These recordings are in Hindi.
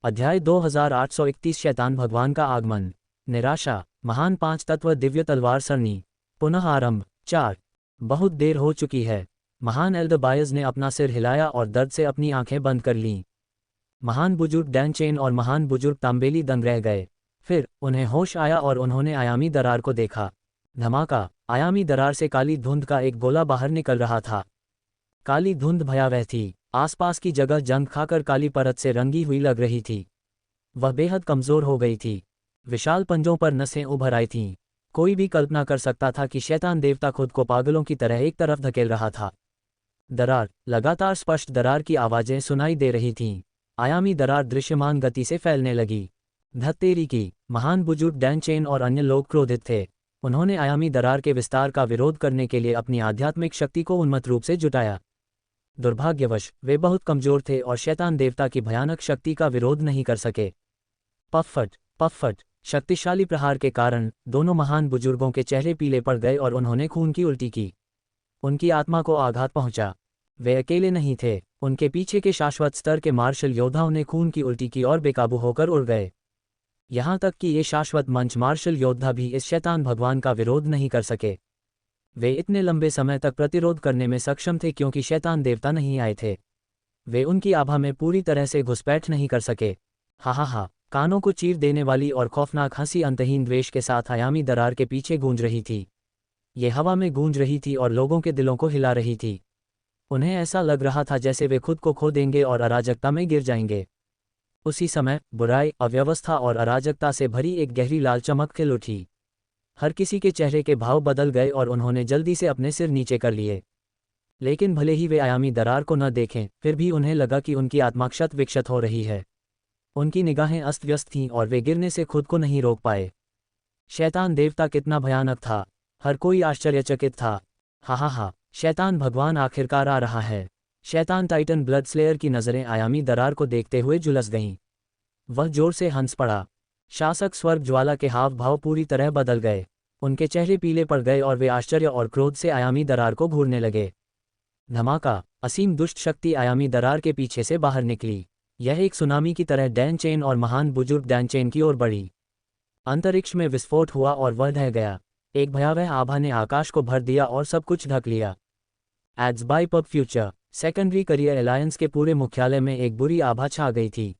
अध्याय 2831 शैतान भगवान का आगमन। निराशा। महान पांच तत्व दिव्य तलवार सरनी। पुनः आरंभ। 4। बहुत देर हो चुकी है। महान एल्दबायज ने अपना सिर हिलाया और दर्द से अपनी आंखें बंद कर लीं। महान बुजुर्ग डैनचेन और महान बुजुर्ग तांबेली दंग रह गए। फिर उन्हें होश आया और उन्होंने आयामी दरार को देखा। धमाका। आयामी दरार से काली धुंध का एक गोला बाहर निकल रहा था। काली धुंध भयावह थी। आसपास की जगह जंग खाकर काली परत से रंगी हुई लग रही थी। वह बेहद कमज़ोर हो गई थी। विशाल पंजों पर नसें उभर आई थीं। कोई भी कल्पना कर सकता था कि शैतान देवता खुद को पागलों की तरह एक तरफ धकेल रहा था। दरार। लगातार स्पष्ट दरार की आवाज़ें सुनाई दे रही थीं। आयामी दरार दृश्यमान गति से फैलने लगी। धत्तेरी की। महान बुजुर्ग डैनचेन और अन्य लोग क्रोधित थे। उन्होंने आयामी दरार के विस्तार का विरोध करने के लिए अपनी आध्यात्मिक शक्ति को उन्मत्त रूप से जुटाया। दुर्भाग्यवश वे बहुत कमजोर थे और शैतान देवता की भयानक शक्ति का विरोध नहीं कर सके। पफट पफट। शक्तिशाली प्रहार के कारण दोनों महान बुजुर्गों के चेहरे पीले पड़ गए और उन्होंने खून की उल्टी की। उनकी आत्मा को आघात पहुंचा। वे अकेले नहीं थे। उनके पीछे के शाश्वत स्तर के मार्शल योद्धाओं ने खून की उल्टी की और बेकाबू होकर उड़ गए। यहां तक कि ये शाश्वत मंच मार्शल योद्धा भी इस शैतान भगवान का विरोध नहीं कर सके। वे इतने लंबे समय तक प्रतिरोध करने में सक्षम थे क्योंकि शैतान देवता नहीं आए थे। वे उनकी आभा में पूरी तरह से घुसपैठ नहीं कर सके। हा। कानों को चीर देने वाली और खौफनाक हंसी अंतहीन द्वेष के साथ आयामी दरार के पीछे गूंज रही थी। ये हवा में गूंज रही थी और लोगों के दिलों को हिला रही थी। उन्हें ऐसा लग रहा था जैसे वे खुद को खो देंगे और अराजकता में गिर जाएंगे। उसी समय बुराई, अव्यवस्था और अराजकता से भरी एक गहरी लाल चमक खिल उठी। हर किसी के चेहरे के भाव बदल गए और उन्होंने जल्दी से अपने सिर नीचे कर लिए। लेकिन भले ही वे आयामी दरार को न देखें, फिर भी उन्हें लगा कि उनकी आत्मा क्षत विक्षत हो रही है। उनकी निगाहें अस्त व्यस्त थीं और वे गिरने से खुद को नहीं रोक पाए। शैतान देवता कितना भयानक था। हर कोई आश्चर्यचकित था। हा। शैतान भगवान आखिरकार आ रहा है। शैतान टाइटन ब्लड स्लेयर की नज़रें आयामी दरार को देखते हुए झुलस गईं। वह जोर से हंस पड़ा। शासक स्वर्ग ज्वाला के हाव भाव पूरी तरह बदल गए। उनके चेहरे पीले पड़ गए और वे आश्चर्य और क्रोध से आयामी दरार को घूरने लगे। धमाका। असीम दुष्ट शक्ति आयामी दरार के पीछे से बाहर निकली। यह एक सुनामी की तरह डैनचेन और महान बुजुर्ग डैनचेन की ओर बढ़ी। अंतरिक्ष में विस्फोट हुआ और वह ढह गया। एक भयावह आभा ने आकाश को भर दिया और सब कुछ ढक लिया। Ads by Pub Future secondary career alliance के पूरे मुख्यालय में एक बुरी आभा छा गई थी।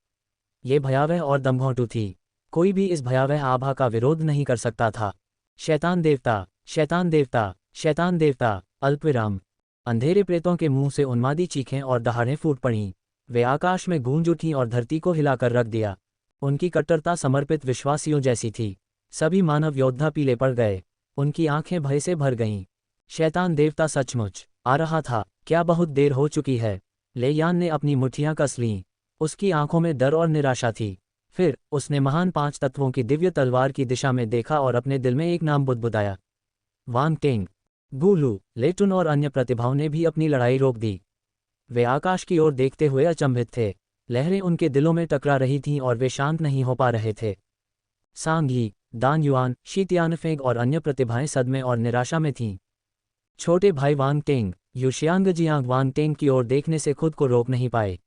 ये भयावह और दमघोंटू थी। कोई भी इस भयावह आभा का विरोध नहीं कर सकता था। शैतान देवता, शैतान देवता, शैतान देवता। अल्पविराम। अंधेरे प्रेतों के मुंह से उन्मादी चीखें और दहाड़ें फूट पड़ीं। वे आकाश में गूंज उठीं और धरती को हिलाकर रख दिया। उनकी कट्टरता समर्पित विश्वासियों जैसी थी। सभी मानव योद्धा पीले पड़ गए। उनकी आंखें भय से भर गईं। शैतान देवता सचमुच आ रहा था। क्या बहुत देर हो चुकी है। लेयान ने अपनी मुट्ठियां कस लीं। उसकी आंखों में डर और निराशा थी। फिर उसने महान पांच तत्वों की दिव्य तलवार की दिशा में देखा और अपने दिल में एक नाम बुदबुदाया। वांग टेंग। गुलू, लेटुन और अन्य प्रतिभाओं ने भी अपनी लड़ाई रोक दी। वे आकाश की ओर देखते हुए अचंभित थे। लहरें उनके दिलों में टकरा रही थीं और वे शांत नहीं हो पा रहे थे। सांग यी, दान युआन, शी तियानफेंग और अन्य प्रतिभाएं सदमे और निराशा में थीं। छोटे भाई वांग टेंग, युशियांगजियांग वांग टेंग की ओर देखने से खुद को रोक नहीं पाए।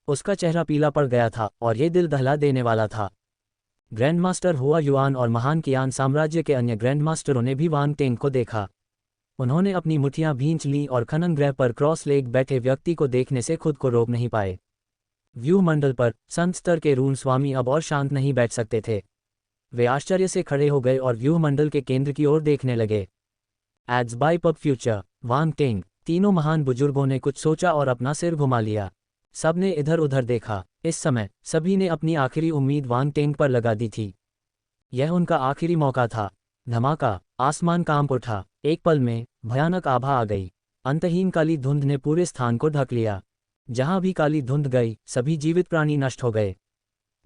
उसका चेहरा पीला पड़ गया था और ये दिल दहला देने वाला था। ग्रैंडमास्टर हुआ युआन और महान कियान साम्राज्य के अन्य ग्रैंडमास्टरों ने भी वांग टेंग को देखा। उन्होंने अपनी मुट्ठियां भींच लीं और खनन ग्रह पर क्रॉस लेग बैठे व्यक्ति को देखने से खुद को रोक नहीं पाए। व्यूमंडल पर संत स्तर के रून स्वामी अब और शांत नहीं बैठ सकते थे। वे आश्चर्य से खड़े हो गए और व्यूमंडल के केंद्र की ओर देखने लगे। Ads by Pub future, Wang tang. तीनों महान बुजुर्गों ने कुछ सोचा और अपना सिर घुमा लिया। सब ने इधर उधर देखा। इस समय सभी ने अपनी आखिरी उम्मीद वांग टेंग पर लगा दी थी। यह उनका आखिरी मौका था। धमाका। आसमान कांप उठा। एक पल में भयानक आभा आ गई। अंतहीन काली धुंध ने पूरे स्थान को ढक लिया। जहां भी काली धुंध गई, सभी जीवित प्राणी नष्ट हो गए।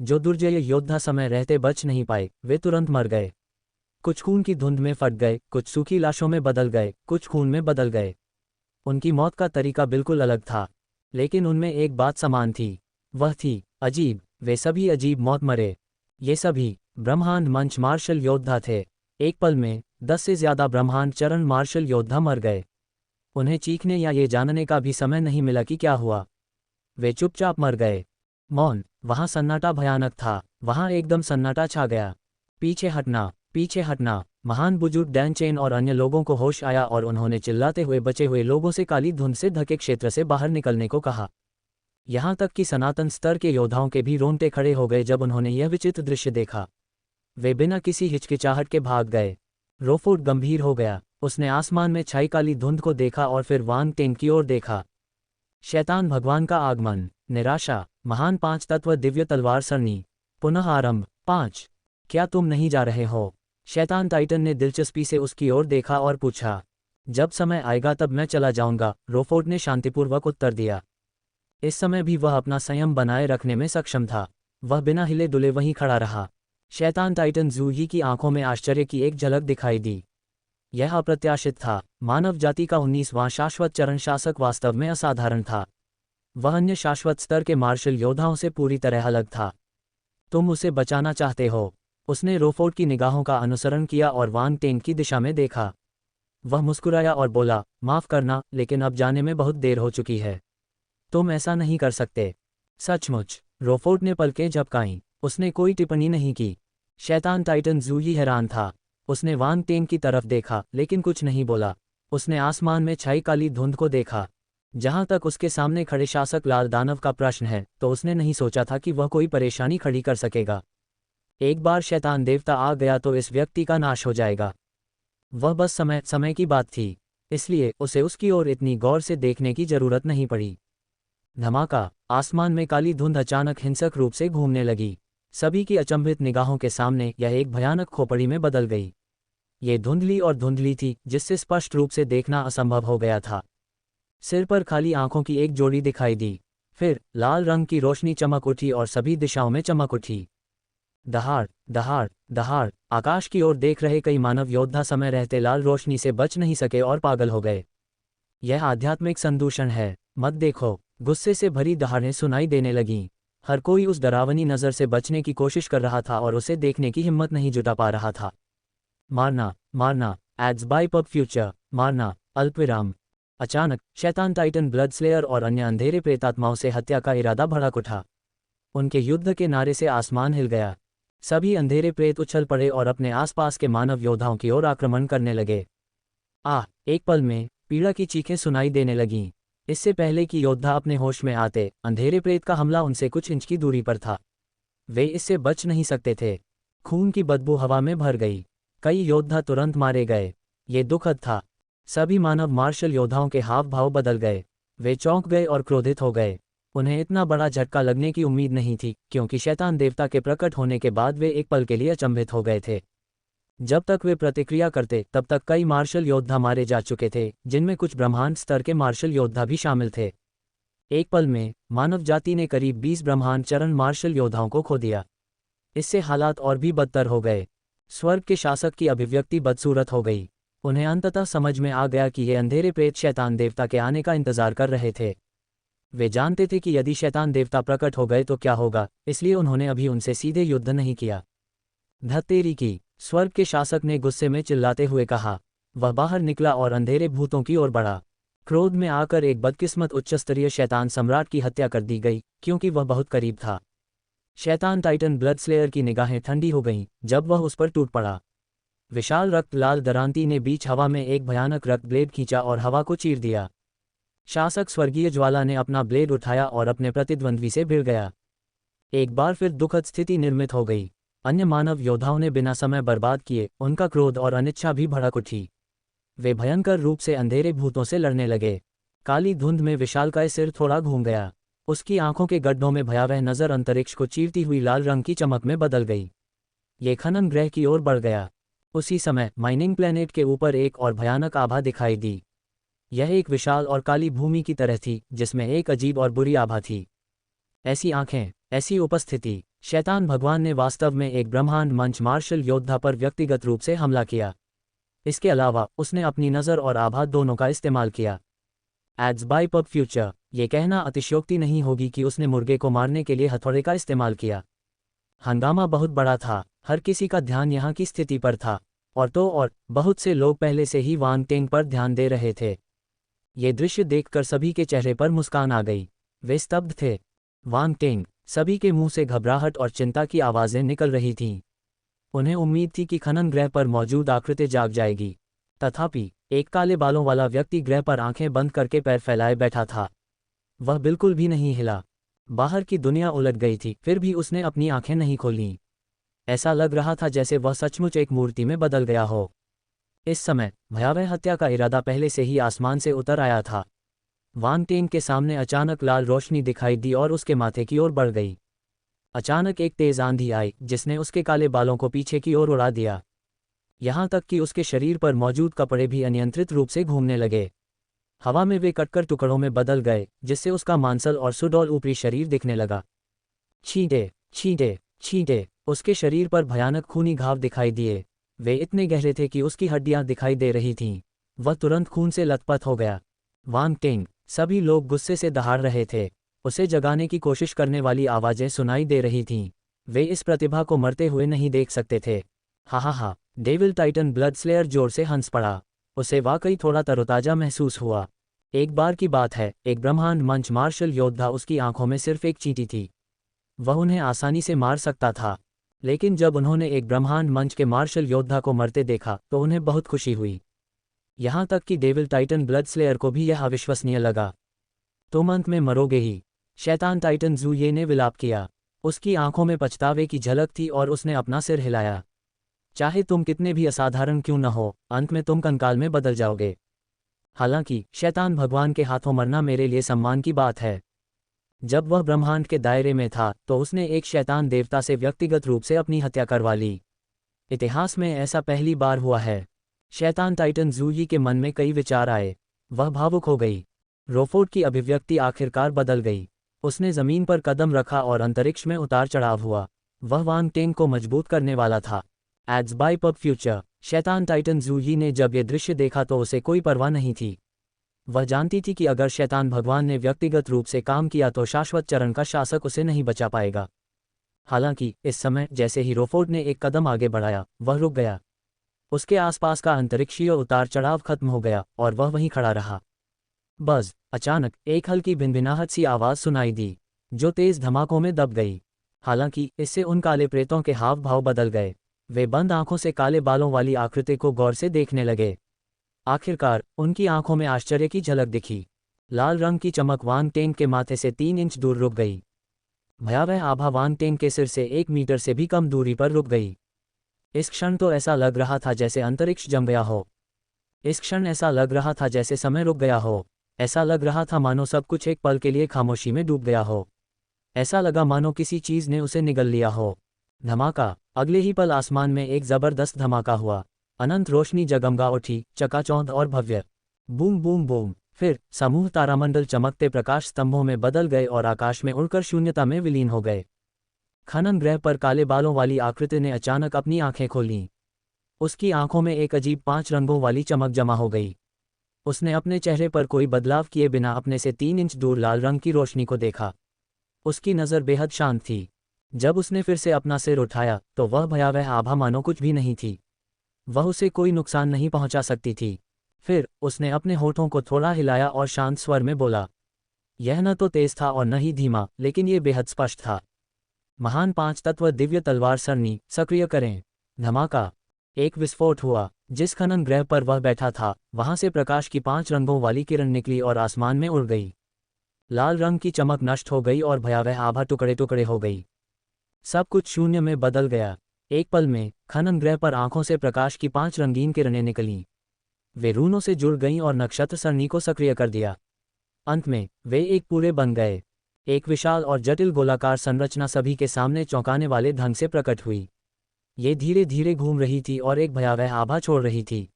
जो दुर्जय योद्धा समय रहते बच नहीं पाए, वे तुरंत मर गए। कुछ खून की धुंध में फट गए, कुछ सूखी लाशों में बदल गए, कुछ खून में बदल गए। उनकी मौत का तरीका बिल्कुल अलग था, लेकिन उनमें एक बात समान थी। वह थी अजीब। वे सभी अजीब मौत मरे। ये सभी ब्रह्मांड मंच मार्शल योद्धा थे। एक पल में 10 से ज्यादा ब्रह्मांड चरण मार्शल योद्धा मर गए। उन्हें चीखने या ये जानने का भी समय नहीं मिला कि क्या हुआ। वे चुपचाप मर गए। मौन, वहां सन्नाटा भयानक था, वहां एकदम सन्नाटा छा गया। पीछे हटना, पीछे हटना। महान बुजुर्ग डैन चेन और अन्य लोगों को होश आया और उन्होंने चिल्लाते हुए बचे हुए लोगों से काली धुंध से ढके क्षेत्र से बाहर निकलने को कहा। यहाँ तक कि सनातन स्तर के योद्धाओं के भी रोंगटे खड़े हो गए जब उन्होंने यह विचित्र दृश्य देखा। वे बिना किसी हिचकिचाहट के भाग गए। रोफोर्ड गंभीर हो गया। उसने आसमान में छाई काली धुंध को देखा और फिर वांग टेंग की ओर देखा। शैतान भगवान का आगमन, निराशा, महान पांच तत्व दिव्य तलवार सरनी, पुनः आरंभ। 5। क्या तुम नहीं जा रहे हो? शैतान टाइटन ने दिलचस्पी से उसकी ओर देखा और पूछा। जब समय आएगा तब मैं चला जाऊंगा, रोफोर्ड ने शांतिपूर्वक उत्तर दिया। इस समय भी वह अपना संयम बनाए रखने में सक्षम था। वह बिना हिले डुले वहीं खड़ा रहा। शैतान टाइटन ज़ूही की आंखों में आश्चर्य की एक झलक दिखाई दी। यह अप्रत्याशित था। मानव जाति का 19वां शाश्वत चरण शासक वास्तव में असाधारण था। वह अन्य शाश्वत स्तर के मार्शल योद्धाओं से पूरी तरह अलग था। तुम उसे बचाना चाहते हो? उसने रोफोर्ड की निगाहों का अनुसरण किया और वांग टेंग की दिशा में देखा। वह मुस्कुराया और बोला, माफ़ करना, लेकिन अब जाने में बहुत देर हो चुकी है। तुम ऐसा नहीं कर सकते। सचमुच? रोफोर्ड ने पलकें झपकाईं। उसने कोई टिप्पणी नहीं की। शैतान टाइटन ज़ूही हैरान था। उसने वांग टेंग की तरफ देखा लेकिन कुछ नहीं बोला। उसने आसमान में छाई काली धुंध को देखा। जहां तक उसके सामने खड़े शासक लाल दानव का प्रश्न है तो उसने नहीं सोचा था कि वह कोई परेशानी खड़ी कर सकेगा। एक बार शैतान देवता आ गया तो इस व्यक्ति का नाश हो जाएगा। वह बस समय की बात थी, इसलिए उसे उसकी ओर इतनी गौर से देखने की जरूरत नहीं पड़ी। धमाका, आसमान में काली धुंध अचानक हिंसक रूप से घूमने लगी। सभी की अचंभित निगाहों के सामने यह एक भयानक खोपड़ी में बदल गई। ये धुंधली और धुंधली थी जिससे स्पष्ट रूप से देखना असंभव हो गया था। सिर पर खाली आंखों की एक जोड़ी दिखाई दी। फिर लाल रंग की रोशनी चमक उठी और सभी दिशाओं में चमक उठी। दहाड़, दहाड़, दहाड़। आकाश की ओर देख रहे कई मानव योद्धा समय रहते लाल रोशनी से बच नहीं सके और पागल हो गए। यह आध्यात्मिक संदूषण है, मत देखो। गुस्से से भरी दहाड़ें सुनाई देने लगीं। हर कोई उस डरावनी नज़र से बचने की कोशिश कर रहा था और उसे देखने की हिम्मत नहीं जुटा पा रहा था। मारना, मारना, एड्स बाय पब फ्यूचर, मारना, अल्पविराम। अचानक शैतान टाइटन ब्लड स्लेयर और अन्य अंधेरे प्रेतात्माओं से हत्या का इरादा भड़क उठा। उनके युद्ध के नारे से आसमान हिल गया। सभी अंधेरे प्रेत उछल पड़े और अपने आसपास के मानव योद्धाओं की ओर आक्रमण करने लगे। एक पल में पीड़ा की चीखें सुनाई देने लगीं। इससे पहले कि योद्धा अपने होश में आते, अंधेरे प्रेत का हमला उनसे कुछ इंच की दूरी पर था। वे इससे बच नहीं सकते थे। खून की बदबू हवा में भर गई। कई योद्धा तुरंत मारे गए। ये दुखद था। सभी मानव मार्शल योद्धाओं के हाव भाव बदल गए। वे चौंक गए और क्रोधित हो गए। उन्हें इतना बड़ा झटका लगने की उम्मीद नहीं थी, क्योंकि शैतान देवता के प्रकट होने के बाद वे एक पल के लिए अचंभित हो गए थे। जब तक वे प्रतिक्रिया करते तब तक कई मार्शल योद्धा मारे जा चुके थे, जिनमें कुछ ब्रह्मांड स्तर के मार्शल योद्धा भी शामिल थे। एक पल में मानव जाति ने करीब 20 ब्रह्मांड चरण मार्शल योद्धाओं को खो दिया। इससे हालात और भी बदतर हो गए। स्वर्ग के शासक की अभिव्यक्ति बदसूरत हो गई। उन्हें अंततः समझ में आ गया कि ये अंधेरे प्रेत शैतान देवता के आने का इंतजार कर रहे थे। वे जानते थे कि यदि शैतान देवता प्रकट हो गए तो क्या होगा, इसलिए उन्होंने अभी उनसे सीधे युद्ध नहीं किया। धत्तेरी की, स्वर्ग के शासक ने गुस्से में चिल्लाते हुए कहा। वह बाहर निकला और अंधेरे भूतों की ओर बढ़ा। क्रोध में आकर एक बदकिस्मत उच्चस्तरीय शैतान सम्राट की हत्या कर दी गई, क्योंकि वह बहुत करीब था। शैतान टाइटन ब्लड स्लेयर की निगाहें ठंडी हो गईं जब वह उस पर टूट पड़ा। विशाल रक्त लाल दरांती ने बीच हवा में एक भयानक रक्त ब्लेड खींचा और हवा को चीर दिया। शासक स्वर्गीय ज्वाला ने अपना ब्लेड उठाया और अपने प्रतिद्वंद्वी से भिड़ गया। एक बार फिर दुखद स्थिति निर्मित हो गई। अन्य मानव योद्धाओं ने बिना समय बर्बाद किए उनका क्रोध और अनिच्छा भी भड़क उठी। वे भयंकर रूप से अंधेरे भूतों से लड़ने लगे। काली धुंध में विशालकाय सिर थोड़ा घूम गया। उसकी आंखों के गड्ढों में भयावह नजर अंतरिक्ष को चीरती हुई लाल रंग की चमक में बदल गई। ये खनन ग्रह की ओर बढ़ गया। उसी समय माइनिंग प्लेनेट के ऊपर एक और भयानक आभा दिखाई दी। यह एक विशाल और काली भूमि की तरह थी, जिसमें एक अजीब और बुरी आभा थी। ऐसी आंखें, ऐसी उपस्थिति। शैतान भगवान ने वास्तव में एक ब्रह्मांड मंच मार्शल योद्धा पर व्यक्तिगत रूप से हमला किया। इसके अलावा उसने अपनी नज़र और आभा दोनों का इस्तेमाल किया। एड्स बाय पब फ्यूचर, ये कहना अतिशयोक्ति नहीं होगी कि उसने मुर्गे को मारने के लिए हथौड़े का इस्तेमाल किया। हंगामा बहुत बड़ा था। हर किसी का ध्यान यहाँ की स्थिति पर था। और बहुत से लोग पहले से ही वांग टेंग पर ध्यान दे रहे थे। ये दृश्य देखकर सभी के चेहरे पर मुस्कान आ गई। वे स्तब्ध थे। वांग टेंग, सभी के मुंह से घबराहट और चिंता की आवाज़ें निकल रही थीं। उन्हें उम्मीद थी कि खनन ग्रह पर मौजूद आकृति जाग जाएगी। तथापि एक काले बालों वाला व्यक्ति ग्रह पर आंखें बंद करके पैर फैलाए बैठा था। वह बिल्कुल भी नहीं हिला। बाहर की दुनिया उलट गई थी, फिर भी उसने अपनी आंखें नहीं खोलीं। ऐसा लग रहा था जैसे वह सचमुच एक मूर्ति में बदल गया हो। इस समय भयावह हत्या का इरादा पहले से ही आसमान से उतर आया था। वांग टेंग के सामने अचानक लाल रोशनी दिखाई दी और उसके माथे की ओर बढ़ गई। अचानक एक तेज आंधी आई जिसने उसके काले बालों को पीछे की ओर उड़ा दिया। यहाँ तक कि उसके शरीर पर मौजूद कपड़े भी अनियंत्रित रूप से घूमने लगे। हवा में वे कटकर टुकड़ों में बदल गए, जिससे उसका मांसल और सुडौल ऊपरी शरीर दिखने लगा। छींटे छींटे छींटे उसके शरीर पर भयानक खूनी घाव दिखाई दिए। वे इतने गहरे थे कि उसकी हड्डियां दिखाई दे रही थीं। वह तुरंत खून से लथपथ हो गया। वांग टिंग, सभी लोग गुस्से से दहाड़ रहे थे। उसे जगाने की कोशिश करने वाली आवाज़ें सुनाई दे रही थीं। वे इस प्रतिभा को मरते हुए नहीं देख सकते थे। हा हा हा, डेविल टाइटन ब्लड स्लेयर जोर से हंस पड़ा। उसे वाकई थोड़ा तरोताजा महसूस हुआ। एक बार की बात है, एक ब्रह्मांड मंच मार्शल योद्धा उसकी आंखों में सिर्फ एक चींटी थी। वह उन्हें आसानी से मार सकता था। लेकिन जब उन्होंने एक ब्रह्मांड मंच के मार्शल योद्धा को मरते देखा तो उन्हें बहुत खुशी हुई। यहाँ तक कि डेविल टाइटन ब्लड स्लेयर को भी यह अविश्वसनीय लगा। तुम अंत में मरोगे ही, शैतान टाइटन जू ये ने विलाप किया। उसकी आंखों में पछतावे की झलक थी और उसने अपना सिर हिलाया। चाहे तुम कितने भी असाधारण क्यों न हो, अंत में तुम कंकाल में बदल जाओगे। हालांकि शैतान भगवान के हाथों मरना मेरे लिए सम्मान की बात है। जब वह ब्रह्मांड के दायरे में था तो उसने एक शैतान देवता से व्यक्तिगत रूप से अपनी हत्या करवा ली। इतिहास में ऐसा पहली बार हुआ है। शैतान टाइटन जूही के मन में कई विचार आए। वह भावुक हो गई। रोफोर्ड की अभिव्यक्ति आखिरकार बदल गई। उसने जमीन पर कदम रखा और अंतरिक्ष में उतार चढ़ाव हुआ। वह वांग टेंग को मजबूत करने वाला था। Ads by Pub Future. शैतान टाइटन जूही ने जब ये दृश्य देखा तो उसे कोई परवाह नहीं थी। वह जानती थी कि अगर शैतान भगवान ने व्यक्तिगत रूप से काम किया तो शाश्वत चरण का शासक उसे नहीं बचा पाएगा। हालांकि इस समय जैसे ही रोफोर्ड ने एक कदम आगे बढ़ाया, वह रुक गया। उसके आसपास का अंतरिक्षीय उतार चढ़ाव खत्म हो गया और वह वहीं खड़ा रहा। बस अचानक एक हल्की भिनभिनाहट सी आवाज़ सुनाई दी, जो तेज धमाकों में दब गई। हालांकि इससे उन काले प्रेतों के हाव भाव बदल गए। वे बंद आंखों से काले बालों वाली आकृति को गौर से देखने लगे। आखिरकार उनकी आंखों में आश्चर्य की झलक दिखी। लाल रंग की चमक वांग टेंग के माथे से 3 इंच दूर रुक गई। भयावह आभा वांग टेंग के सिर से 1 मीटर से भी कम दूरी पर रुक गई। इस क्षण तो ऐसा लग रहा था जैसे अंतरिक्ष जम गया हो। इस क्षण ऐसा लग रहा था जैसे समय रुक गया हो। ऐसा लग रहा था मानो सब कुछ एक पल के लिए खामोशी में डूब गया हो। ऐसा लगा मानो किसी चीज ने उसे निगल लिया हो। धमाका। अगले ही पल आसमान में एक जबरदस्त धमाका हुआ। अनंत रोशनी जगमगा उठी, चकाचौंध और भव्य। Boom boom boom. फिर समूह तारामंडल चमकते प्रकाश स्तंभों में बदल गए और आकाश में उड़कर शून्यता में विलीन हो गए। खनन ग्रह पर काले बालों वाली आकृति ने अचानक अपनी आंखें खोलीं। उसकी आंखों में एक अजीब 5 रंगों वाली चमक जमा हो गई। उसने अपने चेहरे पर कोई बदलाव किए बिना अपने से 3 इंच दूर लाल रंग की रोशनी को देखा। उसकी नज़र बेहद शांत थी। जब उसने फिर से अपना सिर उठाया तो वह भयावह आभा मानो कुछ भी नहीं थी। वह उसे कोई नुकसान नहीं पहुंचा सकती थी। फिर उसने अपने होठों को थोड़ा हिलाया और शांत स्वर में बोला। यह न तो तेज था और न ही धीमा, लेकिन ये बेहद स्पष्ट था। महान 5 तत्व दिव्य तलवार सरनी सक्रिय करें। धमाका। एक विस्फोट हुआ। जिस खनन ग्रह पर वह बैठा था वहां से प्रकाश की 5 रंगों वाली किरण निकली और आसमान में उड़ गई। लाल रंग की चमक नष्ट हो गई और भयावह आभा टुकड़े टुकड़े हो गई। सब कुछ शून्य में बदल गया। एक पल में खनन ग्रह पर आंखों से प्रकाश की 5 रंगीन किरणें निकलीं। वे रूनों से जुड़ गईं और नक्षत्र सरनी को सक्रिय कर दिया। अंत में वे एक पूरे बन गए। एक विशाल और जटिल गोलाकार संरचना सभी के सामने चौंकाने वाले ढंग से प्रकट हुई। ये धीरे धीरे घूम रही थी और एक भयावह आभा छोड़ रही थी।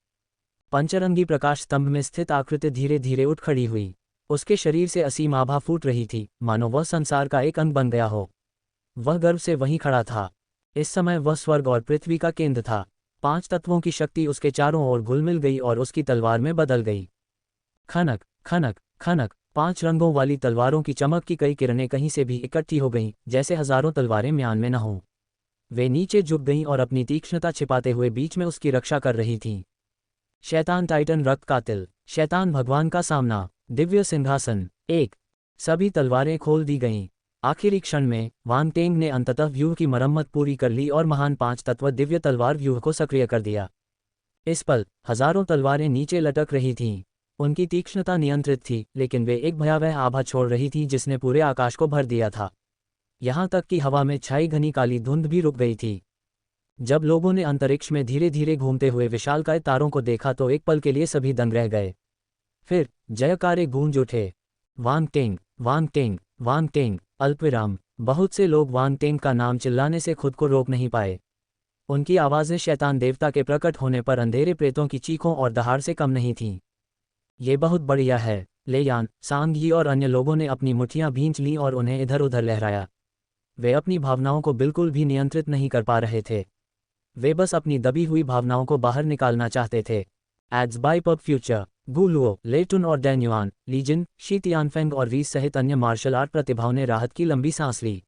पंचरंगी प्रकाश स्तंभ में स्थित आकृति धीरे धीरे उठ खड़ी हुई। उसके शरीर से असीम आभा फूट रही थी, मानो वह संसार का एक अंग बन गया हो। वह गर्व से वहीं खड़ा था। इस समय वह स्वर्ग और पृथ्वी का केंद्र था। 5 तत्वों की शक्ति उसके चारों ओर घुल मिल गई और उसकी तलवार में बदल गई। खनक खनक खनक। 5 रंगों वाली तलवारों की चमक की कई किरणें कहीं से भी इकट्ठी हो गईं, जैसे हजारों तलवारें म्यान में न हों। वे नीचे झुक गईं और अपनी तीक्ष्णता छिपाते हुए बीच में उसकी रक्षा कर रही थीं। शैतान टाइटन रक्त कातिल। शैतान भगवान का सामना। दिव्य सिंहासन। 1। सभी तलवारें खोल दी गईं। आखिरी क्षण में वांग टेंग ने अंततः व्यूह की मरम्मत पूरी कर ली और महान 5 तत्व दिव्य तलवार व्यूह को सक्रिय कर दिया। इस पल हजारों तलवारें नीचे लटक रही थीं। उनकी तीक्ष्णता नियंत्रित थी, लेकिन वे एक भयावह आभा छोड़ रही थीं जिसने पूरे आकाश को भर दिया था। यहाँ तक कि हवा में छाई घनी काली धुंध भी रुक गई थी। जब लोगों ने अंतरिक्ष में धीरे धीरे घूमते हुए विशालकाय तारों को देखा तो एक पल के लिए सभी दंग रह गए। फिर जयकारे गूंज उठे, वांग टेंग, वांग टेंग, वांग टेंग, अल्पविराम। बहुत से लोग वांग टेंग का नाम चिल्लाने से खुद को रोक नहीं पाए। उनकी आवाज़ें शैतान देवता के प्रकट होने पर अंधेरे प्रेतों की चीखों और दहाड़ से कम नहीं थीं। ये बहुत बढ़िया है। लेयान, सांग यी और अन्य लोगों ने अपनी मुट्ठियां भींच लीं और उन्हें इधर उधर लहराया। वे अपनी भावनाओं को बिल्कुल भी नियंत्रित नहीं कर पा रहे थे। वे बस अपनी दबी हुई भावनाओं को बाहर निकालना चाहते थे। एड्स बाय पब फ्यूचर, गु लुओ, लेटुन और डैन युआन, लीजिन, शी तियानफेंग और रीस सहित अन्य मार्शल आर्ट प्रतिभाओं ने राहत की लंबी सांस ली।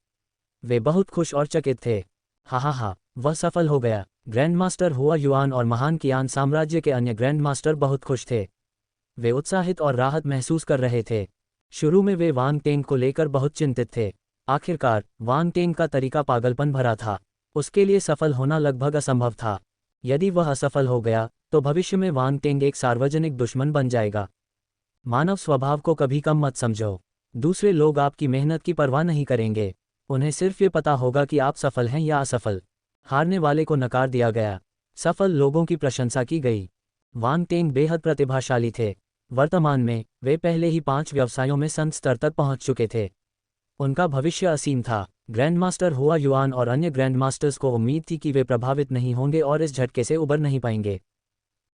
वे बहुत खुश और चकित थे। हा, वह सफल हो गया। ग्रैंडमास्टर हुआ युआन और महान कियान साम्राज्य के अन्य ग्रैंडमास्टर बहुत खुश थे। वे उत्साहित और राहत महसूस कर रहे थे। शुरू में वे वांग टेंग को लेकर बहुत चिंतित थे। आखिरकार वांग टेंग का तरीका पागलपन भरा था। उसके लिए सफल होना लगभग असंभव था। यदि वह असफल हो गया तो भविष्य में वांग टेंग एक सार्वजनिक दुश्मन बन जाएगा। मानव स्वभाव को कभी कम मत समझो। दूसरे लोग आपकी मेहनत की परवाह नहीं करेंगे। उन्हें सिर्फ ये पता होगा कि आप सफल हैं या असफल। हारने वाले को नकार दिया गया, सफल लोगों की प्रशंसा की गई। वांग टेंग बेहद प्रतिभाशाली थे। वर्तमान में वे पहले ही 5 व्यवसायों में संत स्तर तक पहुंच चुके थे। उनका भविष्य असीम था। ग्रैंडमास्टर हुआ युआन और अन्य ग्रैंडमास्टर्स को उम्मीद थी कि वे प्रभावित नहीं होंगे और इस झटके से उबर नहीं पाएंगे।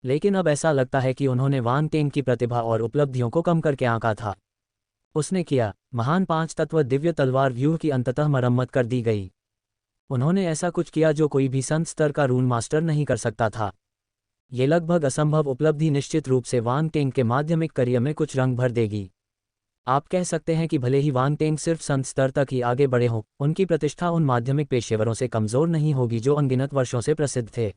लेकिन अब ऐसा लगता है कि उन्होंने वांग टेंग की प्रतिभा और उपलब्धियों को कम करके आंका था। उसने किया। महान 5 तत्व दिव्य तलवार व्यूह की अंततः मरम्मत कर दी गई। उन्होंने ऐसा कुछ किया जो कोई भी संत स्तर का रून मास्टर नहीं कर सकता था। ये लगभग असंभव उपलब्धि निश्चित रूप से वांग टेंग के माध्यमिक करियर में कुछ रंग भर देगी। आप कह सकते हैं कि भले ही वांग टेंग सिर्फ संत स्तर तक ही आगे बढ़े हों, उनकी प्रतिष्ठा उन माध्यमिक पेशेवरों से कमज़ोर नहीं होगी जो अनगिनत वर्षों से प्रसिद्ध थे।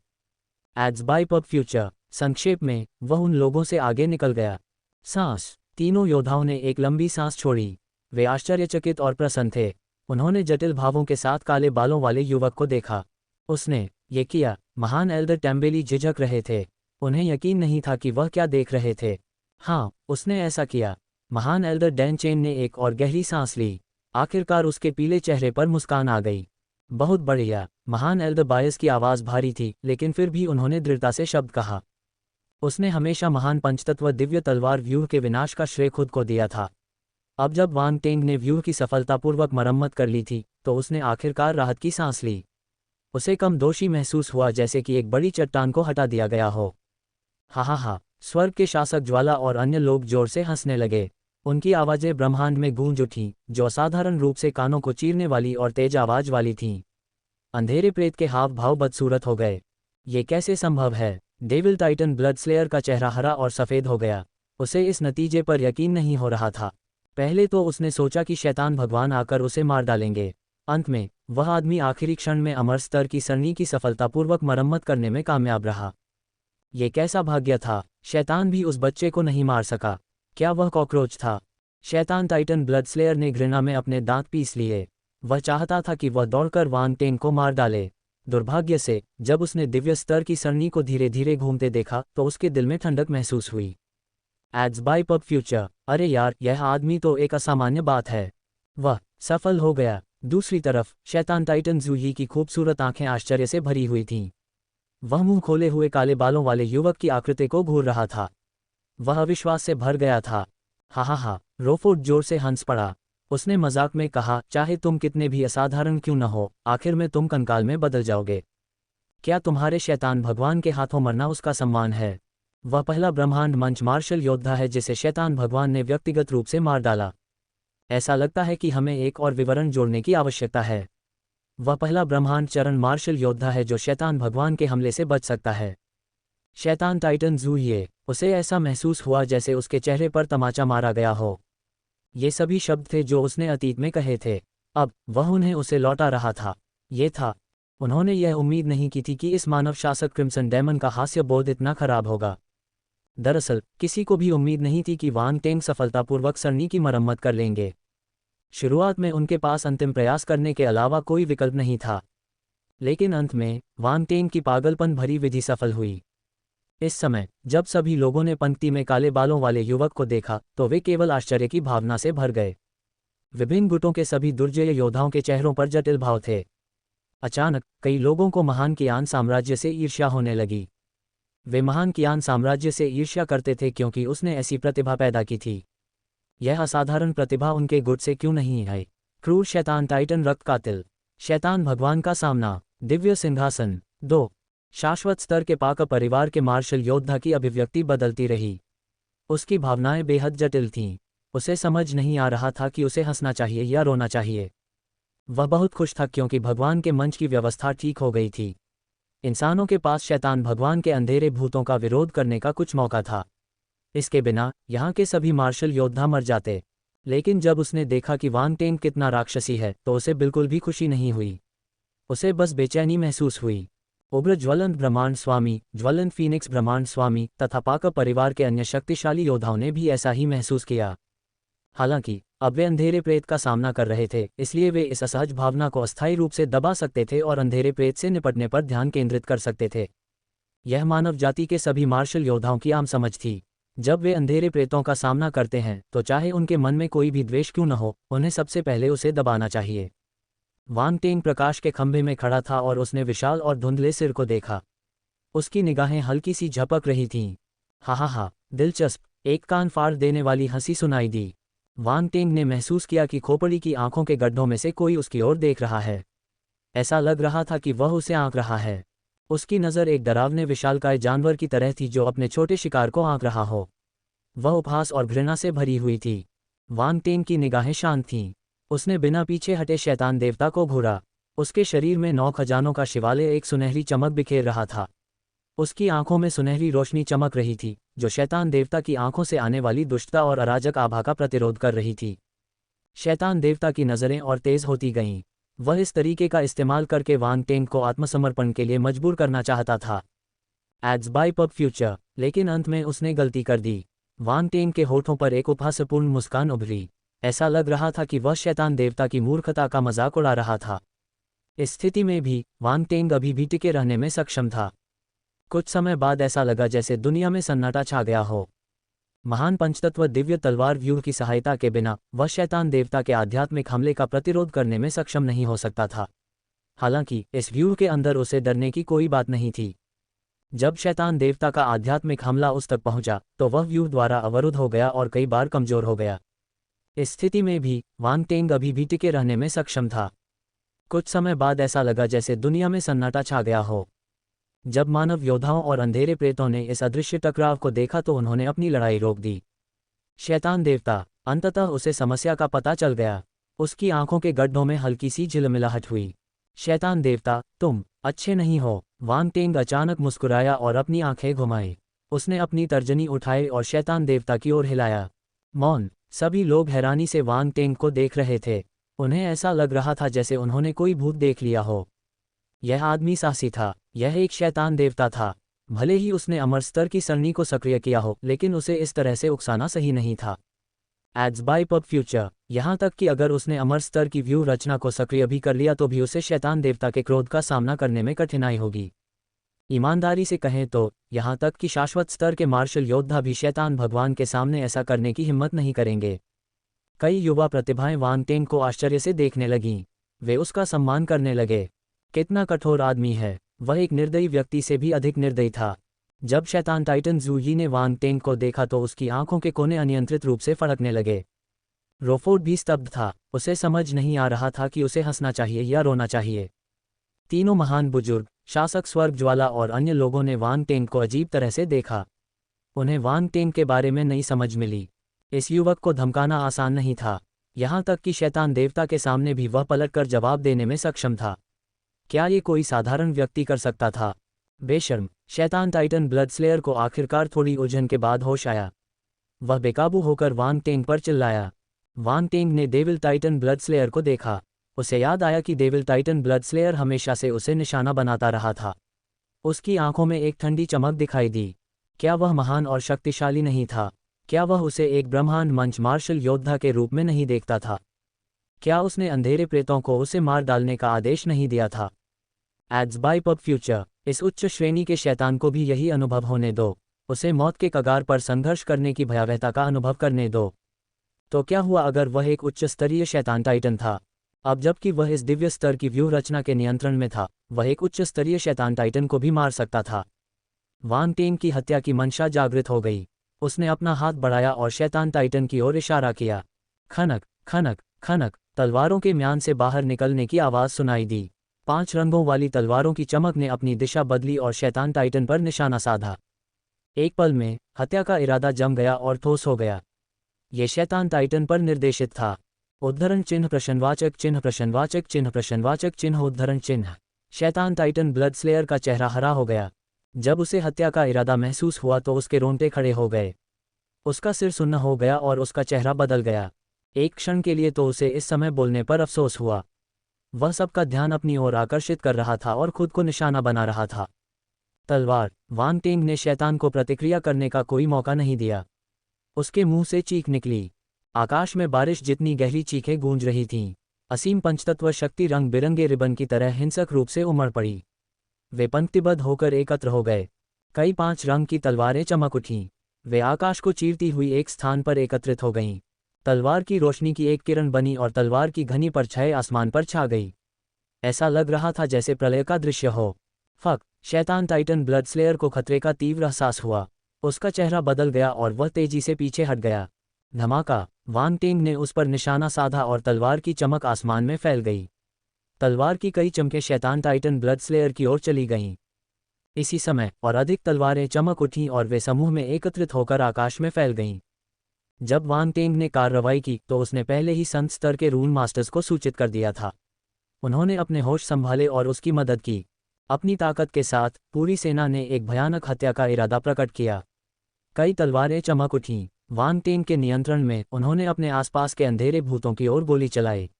एड्स बाय पब फ्यूचर, संक्षेप में वह उन लोगों से आगे निकल गया। सांस। तीनों योद्धाओं ने एक लंबी सांस छोड़ी। वे आश्चर्यचकित और प्रसन्न थे। उन्होंने जटिल भावों के साथ काले बालों वाले युवक को देखा। उसने ये किया। महान एल्डर टेम्बेली झिझक रहे थे। उन्हें यकीन नहीं था कि वह क्या देख रहे थे। हाँ, उसने ऐसा किया। महान एल्डर डैन चेन ने एक और गहरी सांस ली। आखिरकार उसके पीले चेहरे पर मुस्कान आ गई। बहुत बढ़िया। महान एल्डर बायस की आवाज़ भारी थी, लेकिन फिर भी उन्होंने दृढ़ता से शब्द कहा। उसने हमेशा महान पंचतत्व दिव्य तलवार व्यूह के विनाश का श्रेय खुद को दिया था। अब जब वांग टेंग ने व्यूह की सफलतापूर्वक मरम्मत कर ली थी तो उसने आखिरकार राहत की सांस ली। उसे कम दोषी महसूस हुआ, जैसे कि एक बड़ी चट्टान को हटा दिया गया हो। हा, स्वर्ग के शासक ज्वाला और अन्य लोग जोर से हंसने लगे। उनकी आवाज़ें ब्रह्मांड में गूंज उठीं, जो असाधारण रूप से कानों को चीरने वाली और तेज आवाज वाली थीं। अंधेरे प्रेत के हाव भाव बदसूरत हो गए। ये कैसे संभव है? डेविल टाइटन ब्लड स्लेयर का चेहरा हरा और सफ़ेद हो गया। उसे इस नतीजे पर यकीन नहीं हो रहा था। पहले तो उसने सोचा कि शैतान भगवान आकर उसे मार डालेंगे। अंत में वह आदमी आखिरी क्षण में अमर स्तर की सरणी की सफलतापूर्वक मरम्मत करने में कामयाब रहा। ये कैसा भाग्य था! शैतान भी उस बच्चे को नहीं मार सका। क्या वह कॉकरोच था? शैतान टाइटन ब्लड स्लेयर ने घृणा में अपने दांत पीस लिए। वह चाहता था कि वह दौड़कर वांग टेंग को मार डाले। दुर्भाग्य से जब उसने दिव्य स्तर की सरणी को धीरे धीरे घूमते देखा तो उसके दिल में ठंडक महसूस हुई। एड्स बाय पब फ्यूचर, अरे यार, यह आदमी तो एक असामान्य बात है। वह सफल हो गया। दूसरी तरफ शैतान टाइटन जूही की खूबसूरत आंखें आश्चर्य से भरी हुई थीं। वह मुंह खोले हुए काले बालों वाले युवक की आकृति को घूर रहा था। वह अविश्वास से भर गया था। हा, रोफोर्ड जोर से हंस पड़ा। उसने मजाक में कहा, चाहे तुम कितने भी असाधारण क्यों न हो, आखिर में तुम कंकाल में बदल जाओगे। क्या तुम्हारे शैतान भगवान के हाथों मरना उसका सम्मान है? वह पहला ब्रह्मांड मंच मार्शल योद्धा है जिसे शैतान भगवान ने व्यक्तिगत रूप से मार डाला। ऐसा लगता है कि हमें एक और विवरण जोड़ने की आवश्यकता है। वह पहला ब्रह्मांड चरण मार्शल योद्धा है जो शैतान भगवान के हमले से बच सकता है। शैतान टाइटन जूहिए, उसे ऐसा महसूस हुआ जैसे उसके चेहरे पर तमाचा मारा गया हो। ये सभी शब्द थे जो उसने अतीत में कहे थे। अब वह उन्हें उसे लौटा रहा था। ये था। उन्होंने यह उम्मीद नहीं की थी कि इस मानव शासक क्रिम्सन डेमन का हास्य बोध इतना खराब होगा। दरअसल किसी को भी उम्मीद नहीं थी कि वांग टेंग सफलतापूर्वक सरणी की मरम्मत कर लेंगे। शुरुआत में उनके पास अंतिम प्रयास करने के अलावा कोई विकल्प नहीं था, लेकिन अंत में वांग टेंग की पागलपन भरी विधि सफल हुई। इस समय जब सभी लोगों ने पंक्ति में काले बालों वाले युवक को देखा तो वे केवल आश्चर्य की भावना से भर गए। विभिन्न गुटों के सभी दुर्जय योद्धाओं के चेहरों पर जटिल भाव थे। अचानक कई लोगों को महान कियान साम्राज्य से ईर्ष्या होने लगी। वे महान कियान साम्राज्य से ईर्ष्या करते थे क्योंकि उसने ऐसी प्रतिभा पैदा की थी। यह असाधारण प्रतिभा उनके गुट से क्यों नहीं आई? क्रूर शैतान टाइटन रक्त कातिल। शैतान भगवान का सामना। दिव्य सिंहासन। 2 शाश्वत स्तर के पाक परिवार के मार्शल योद्धा की अभिव्यक्ति बदलती रही। उसकी भावनाएं बेहद जटिल थीं। उसे समझ नहीं आ रहा था कि उसे हंसना चाहिए या रोना चाहिए। वह बहुत खुश था क्योंकि भगवान के मंच की व्यवस्था ठीक हो गई थी। इंसानों के पास शैतान भगवान के अंधेरे भूतों का विरोध करने का कुछ मौका था। इसके बिना यहाँ के सभी मार्शल योद्धा मर जाते। लेकिन जब उसने देखा कि वांग टेंग कितना राक्षसी है तो उसे बिल्कुल भी खुशी नहीं हुई। उसे बस बेचैनी महसूस हुई। उग्र ज्वलंत ब्रह्मांड स्वामी, ज्वलंत फीनिक्स ब्रह्मांड स्वामी तथा पाक परिवार के अन्य शक्तिशाली योद्धाओं ने भी ऐसा ही महसूस किया। हालांकि अब वे अंधेरे प्रेत का सामना कर रहे थे, इसलिए वे इस असहज भावना को अस्थायी रूप से दबा सकते थे और अंधेरे प्रेत से निपटने पर ध्यान केंद्रित कर सकते थे। यह मानव जाति के सभी मार्शल योद्धाओं की आम समझ थी। जब वे अंधेरे प्रेतों का सामना करते हैं तो चाहे उनके मन में कोई भी द्वेष क्यों न हो, उन्हें सबसे पहले उसे दबाना चाहिए। वांग टेंग प्रकाश के खंभे में खड़ा था और उसने विशाल और धुंधले सिर को देखा। उसकी निगाहें हल्की सी झपक रही थीं। हा, दिलचस्प। एक कान फाड़ देने वाली हंसी सुनाई दी। वांग टेंग ने महसूस किया कि खोपड़ी की आंखों के गड्ढों में से कोई उसकी ओर देख रहा है। ऐसा लग रहा था कि वह उसे आंक रहा है। उसकी नज़र एक डरावने विशालकाय जानवर की तरह थी जो अपने छोटे शिकार को आंक रहा हो। वह उपहास और घृणा से भरी हुई थी। वांग टेंग की निगाहें शांत थीं। उसने बिना पीछे हटे शैतान देवता को घूरा। उसके शरीर में 9 खजानों का शिवालय एक सुनहरी चमक बिखेर रहा था। उसकी आंखों में सुनहरी रोशनी चमक रही थी जो शैतान देवता की आंखों से आने वाली दुष्टता और अराजक आभा का प्रतिरोध कर रही थी। शैतान देवता की नज़रें और तेज होती गईं। वह इस तरीके का इस्तेमाल करके वांग टेंग को आत्मसमर्पण के लिए मजबूर करना चाहता था। Ads by Pub Future. लेकिन अंत में उसने गलती कर दी। वांग टेंग के होठों पर एक उपहासपूर्ण मुस्कान उभरी। ऐसा लग रहा था कि वह शैतान देवता की मूर्खता का मजाक उड़ा रहा था। इस स्थिति में भी वांग टेंग अभी भी टिके रहने में सक्षम था। कुछ समय बाद ऐसा लगा जैसे दुनिया में सन्नाटा छा गया हो। महान पंचतत्व दिव्य तलवार व्यूह की सहायता के बिना वह शैतान देवता के आध्यात्मिक हमले का प्रतिरोध करने में सक्षम नहीं हो सकता था। हालांकि इस व्यूह के अंदर उसे डरने की कोई बात नहीं थी। जब शैतान देवता का आध्यात्मिक हमला उस तक पहुंचा तो वह व्यूह द्वारा अवरुद्ध हो गया और कई बार कमजोर हो गया। इस स्थिति में भी वांग टेंग अभी भी टिके रहने में सक्षम था। कुछ समय बाद ऐसा लगा जैसे दुनिया में सन्नाटा छा गया हो। जब मानव योद्धाओं और अंधेरे प्रेतों ने इस अदृश्य टकराव को देखा तो उन्होंने अपनी लड़ाई रोक दी। शैतान देवता। अंततः उसे समस्या का पता चल गया। उसकी आंखों के गड्ढों में हल्की सी झिलमिलाहट हुई। शैतान देवता, तुम अच्छे नहीं हो। वांग टेंग अचानक मुस्कुराया और अपनी आंखें घुमाई। उसने अपनी तर्जनी उठाई और शैतान देवता की ओर हिलाया। मौन। सभी लोग हैरानी से वांग टेंग को देख रहे थे। उन्हें ऐसा लग रहा था जैसे उन्होंने कोई भूत देख लिया हो। यह आदमी साहसी था। यह एक शैतान देवता था। भले ही उसने अमर स्तर की सरणी को सक्रिय किया हो, लेकिन उसे इस तरह से उकसाना सही नहीं था। Ads by Pub Future. यहाँ तक कि अगर उसने अमर स्तर की व्यू रचना को सक्रिय भी कर लिया तो भी उसे शैतान देवता के क्रोध का सामना करने में कठिनाई होगी। ईमानदारी से कहें तो यहाँ तक कि शाश्वत स्तर के मार्शल योद्धा भी शैतान भगवान के सामने ऐसा करने की हिम्मत नहीं करेंगे। कई युवा प्रतिभाएं वांग टेंग को आश्चर्य से देखने लगीं। वे उसका सम्मान करने लगे। कितना कठोर आदमी है। वह एक निर्दयी व्यक्ति से भी अधिक निर्दयी था। जब शैतान टाइटन जू यी ने वांग टेंग को देखा तो उसकी आंखों के कोने अनियंत्रित रूप से फड़कने लगे। रोफोर्ड भी स्तब्ध था। उसे समझ नहीं आ रहा था कि उसे हंसना चाहिए या रोना चाहिए। तीनों महान बुजुर्ग, शासक, स्वर्ग ज्वाला और अन्य लोगों ने वांग टेंग को अजीब तरह से देखा। उन्हें वांग टेंग के बारे में नई समझ मिली। इस युवक को धमकाना आसान नहीं था। यहाँ तक कि शैतान देवता के सामने भी वह पलटकर जवाब देने में सक्षम था। क्या ये कोई साधारण व्यक्ति कर सकता था? बेशर्म। शैतान टाइटन ब्लडस्लेयर को आखिरकार थोड़ी उलझन के बाद होश आया। वह बेकाबू होकर वांग टेंग पर चिल्लाया। वांग टेंग ने डेविल टाइटन ब्लडस्लेयर को देखा। उसे याद आया कि डेविल टाइटन ब्लडस्लेयर हमेशा से उसे निशाना बनाता रहा था। उसकी आंखों में एक ठंडी चमक दिखाई दी। क्या वह महान और शक्तिशाली नहीं था? क्या वह उसे एक ब्रह्मांड मंच मार्शल योद्धा के रूप में नहीं देखता था? क्या उसने अंधेरे प्रेतों को उसे मार डालने का आदेश नहीं दिया था? Ads by Pub Future. इस उच्च श्रेणी के शैतान को भी यही अनुभव होने दो। उसे मौत के कगार पर संघर्ष करने की भयावहता का अनुभव करने दो। तो क्या हुआ अगर वह एक उच्च स्तरीय शैतान टाइटन था? अब जबकि वह इस दिव्य स्तर की व्यूह रचना के नियंत्रण में था, वह एक उच्च स्तरीय शैतान टाइटन को भी मार सकता था। वांग टेंग की हत्या की मंशा जागृत हो गई। उसने अपना हाथ बढ़ाया और शैतान टाइटन की ओर इशारा किया। खनक खनक खनक, तलवारों के म्यान से बाहर निकलने की आवाज़ सुनाई दी। 5 रंगों वाली तलवारों की चमक ने अपनी दिशा बदली और शैतान टाइटन पर निशाना साधा। एक पल में हत्या का इरादा जम गया और ठोस हो गया। ये शैतान टाइटन पर निर्देशित था। उद्धरण चिन्ह प्रश्नवाचक चिन्ह प्रश्नवाचक चिन्ह प्रश्नवाचक चिन्ह उद्धरण चिन्ह। शैतान टाइटन ब्लड स्लेयर का चेहरा हरा हो गया। जब उसे हत्या का इरादा महसूस हुआ तो उसके रोंगटे खड़े हो गए। उसका सिर सुन्न हो गया और उसका चेहरा बदल गया। एक क्षण के लिए तो उसे इस समय बोलने पर अफसोस हुआ। वह सबका ध्यान अपनी ओर आकर्षित कर रहा था और खुद को निशाना बना रहा था। तलवार। वांग टेंग ने शैतान को प्रतिक्रिया करने का कोई मौका नहीं दिया। उसके मुंह से चीख निकली। आकाश में बारिश जितनी गहरी चीखें गूंज रही थीं। असीम पंचतत्व शक्ति रंग बिरंगे रिबन की तरह हिंसक रूप से उमड़ पड़ी। वे पंक्तिबद्ध होकर एकत्र हो गए। कई 5 रंग की तलवारें चमक उठीं। वे आकाश को चीरती हुई एक स्थान पर एकत्रित हो गईं। तलवार की रोशनी की एक किरण बनी और तलवार की घनी परछाई आसमान पर छा गई। ऐसा लग रहा था जैसे प्रलय का दृश्य हो। फक। शैतान टाइटन ब्लड स्लेयर को खतरे का तीव्र एहसास हुआ। उसका चेहरा बदल गया और वह तेजी से पीछे हट गया। धमाका। वांग टेंग ने उस पर निशाना साधा और तलवार की चमक आसमान में फैल गई। तलवार की कई चमकें शैतान टाइटन ब्लड स्लेयर की ओर चली गईं। इसी समय और अधिक तलवारें चमक उठीं और वे समूह में एकत्रित होकर आकाश में फैल गईं। जब वांग टेंग ने कार्रवाई की तो उसने पहले ही संत स्तर के रून मास्टर्स को सूचित कर दिया था। उन्होंने अपने होश संभाले और उसकी मदद की। अपनी ताकत के साथ पूरी सेना ने एक भयानक हत्या का इरादा प्रकट किया। कई तलवारें चमक उठीं। वांग टेंग के नियंत्रण में उन्होंने अपने आसपास के अंधेरे भूतों की ओर गोली चलाई।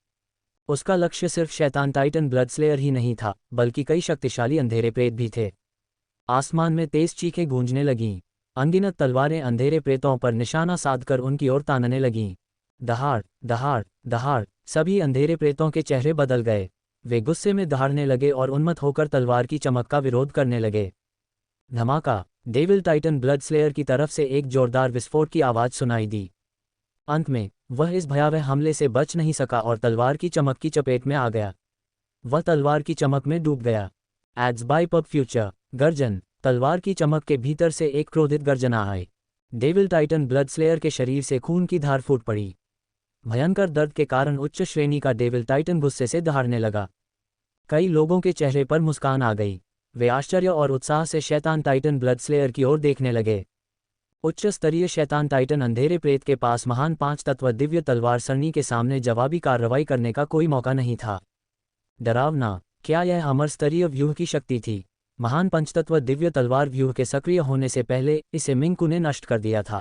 उसका लक्ष्य सिर्फ शैतान टाइटन ब्लड स्लेयर ही नहीं था, बल्कि कई शक्तिशाली अंधेरे प्रेत भी थे। आसमान में तेज चीखें गूंजने लगीं। अनगिनत तलवारें अंधेरे प्रेतों पर निशाना साधकर उनकी ओर तानने लगीं। दहाड़ दहाड़ दहाड़। सभी अंधेरे प्रेतों के चेहरे बदल गए। वे गुस्से में दहाड़ने लगे और उन्मत्त होकर तलवार की चमक का विरोध करने लगे। धमाका। डेविल टाइटन ब्लड स्लेयर की तरफ से एक जोरदार विस्फोट की आवाज़ सुनाई दी। अंत में वह इस भयावह हमले से बच नहीं सका और तलवार की चमक की चपेट में आ गया। वह तलवार की चमक में डूब गया। Ads by Pub Future. गर्जन। तलवार की चमक के भीतर से एक क्रोधित गर्जना आई। डेविल टाइटन ब्लड स्लेयर के शरीर से खून की धार फूट पड़ी। भयंकर दर्द के कारण उच्च श्रेणी का डेविल टाइटन गुस्से से दहाड़ने लगा। कई लोगों के चेहरे पर मुस्कान आ गई। वे आश्चर्य और उत्साह से शैतान टाइटन ब्लड स्लेयर की ओर देखने लगे। उच्च स्तरीय शैतान टाइटन अंधेरे प्रेत के पास महान 5 तत्व दिव्य तलवार सरणी के सामने जवाबी कार्रवाई करने का कोई मौका नहीं था। डरावना। क्या यह अमर स्तरीय व्यूह की शक्ति थी? महान पंचतत्व दिव्य तलवार व्यूह के सक्रिय होने से पहले इसे मिंगकू ने नष्ट कर दिया था।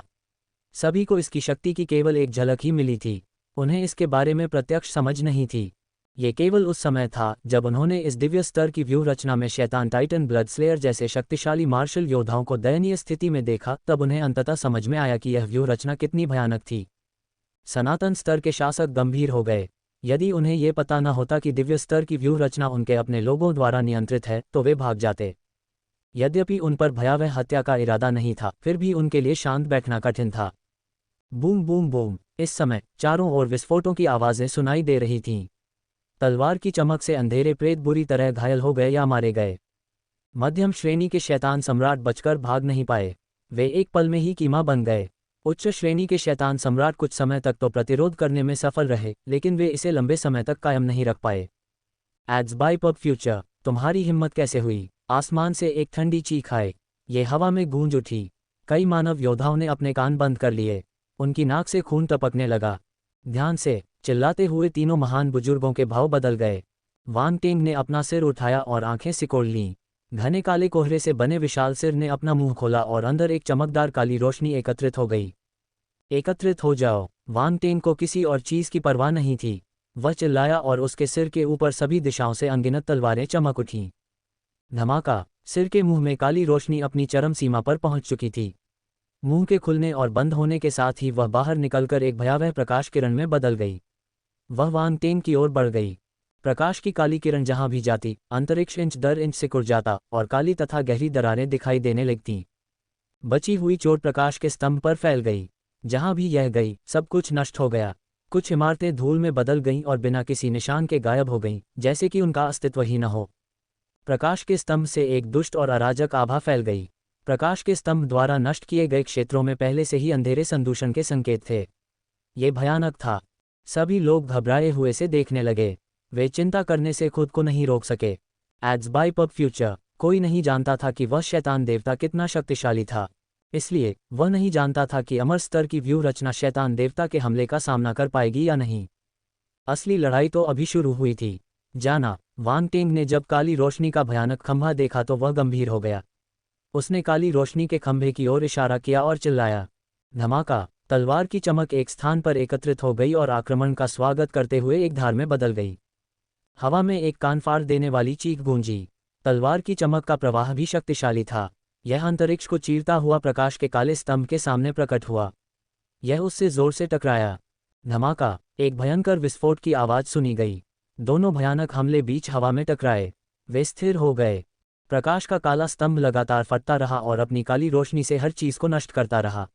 सभी को इसकी शक्ति की केवल एक झलक ही मिली थी। उन्हें इसके बारे में प्रत्यक्ष समझ नहीं थी। ये केवल उस समय था जब उन्होंने इस दिव्य स्तर की व्यूह रचना में शैतान टाइटन ब्लड स्लेयर जैसे शक्तिशाली मार्शल योद्धाओं को दयनीय स्थिति में देखा, तब उन्हें अंततः समझ में आया कि यह व्यूह रचना कितनी भयानक थी। सनातन स्तर के शासक गंभीर हो गए। यदि उन्हें ये पता न होता कि दिव्य स्तर की व्यूह रचना उनके अपने लोगों द्वारा नियंत्रित है तो वे भाग जाते। यद्यपि उन पर भयावह हत्या का इरादा नहीं था, फिर भी उनके लिए शांत बैठना कठिन था। Boom boom boom. इस समय चारों ओर विस्फोटों की आवाज़ें सुनाई दे रही थीं। तलवार की चमक से अंधेरे प्रेत बुरी तरह घायल हो गए या मारे गए। मध्यम श्रेणी के शैतान सम्राट बचकर भाग नहीं पाए। वे एक पल में ही कीमा बन गए। उच्च श्रेणी के शैतान सम्राट कुछ समय तक तो प्रतिरोध करने में सफल रहे, लेकिन वे इसे लंबे समय तक कायम नहीं रख पाए। Ads by Pub Future. तुम्हारी हिम्मत कैसे हुई? आसमान से एक ठंडी चीख आई। ये हवा में गूंज उठी। कई मानव योद्धाओं ने अपने कान बंद कर लिए। उनकी नाक से खून टपकने लगा। ध्यान से। चिल्लाते हुए तीनों महान बुजुर्गों के भाव बदल गए। वांग टेंग ने अपना सिर उठाया और आंखें सिकोड़ लीं। घने काले कोहरे से बने विशाल सिर ने अपना मुंह खोला और अंदर एक चमकदार काली रोशनी एकत्रित हो गई। एकत्रित हो जाओ। वांग टेंग को किसी और चीज की परवाह नहीं थी। वह चिल्लाया और उसके सिर के ऊपर सभी दिशाओं से अनगिनत तलवारें चमक उठीं। धमाका। सिर के मुंह में काली रोशनी अपनी चरम सीमा पर पहुंच चुकी थी। मुंह के खुलने और बंद होने के साथ ही वह बाहर निकलकर एक भयावह प्रकाश किरण में बदल गई। वह वांग टेंग की ओर बढ़ गई। प्रकाश की काली किरण जहां भी जाती, अंतरिक्ष इंच दर इंच सिकुड़ जाता और काली तथा गहरी दरारें दिखाई देने लगतीं। बची हुई चोट प्रकाश के स्तंभ पर फैल गई। जहां भी यह गई, सब कुछ नष्ट हो गया। कुछ इमारतें धूल में बदल गईं और बिना किसी निशान के गायब हो गईं, जैसे कि उनका अस्तित्व ही न हो। प्रकाश के स्तंभ से एक दुष्ट और अराजक आभा फैल गई। प्रकाश के स्तंभ द्वारा नष्ट किए गए क्षेत्रों में पहले से ही अंधेरे संदूषण के संकेत थे। ये भयानक था। सभी लोग घबराए हुए से देखने लगे। वे चिंता करने से खुद को नहीं रोक सके। Ads by Pub Future. कोई नहीं जानता था कि वह शैतान देवता कितना शक्तिशाली था। इसलिए वह नहीं जानता था कि अमर स्तर की व्यूह रचना शैतान देवता के हमले का सामना कर पाएगी या नहीं। असली लड़ाई तो अभी शुरू हुई थी। जाना, वांग टेंग ने जब काली रोशनी का भयानक खंभा देखा तो वह गंभीर हो गया। उसने काली रोशनी के खंभे की ओर इशारा किया और चिल्लाया। धमाका। तलवार की चमक एक स्थान पर एकत्रित हो गई और आक्रमण का स्वागत करते हुए एक धार में बदल गई। हवा में एक कान फाड़ देने वाली चीख गूंजी। तलवार की चमक का प्रवाह भी शक्तिशाली था। यह अंतरिक्ष को चीरता हुआ प्रकाश के काले स्तंभ के सामने प्रकट हुआ। यह उससे जोर से टकराया। धमाका। एक भयंकर विस्फोट की आवाज सुनी गई। दोनों भयानक हमले बीच हवा में टकराए। वे स्थिर हो गए। प्रकाश का काला स्तंभ लगातार फटता रहा और अपनी काली रोशनी से हर चीज को नष्ट करता रहा।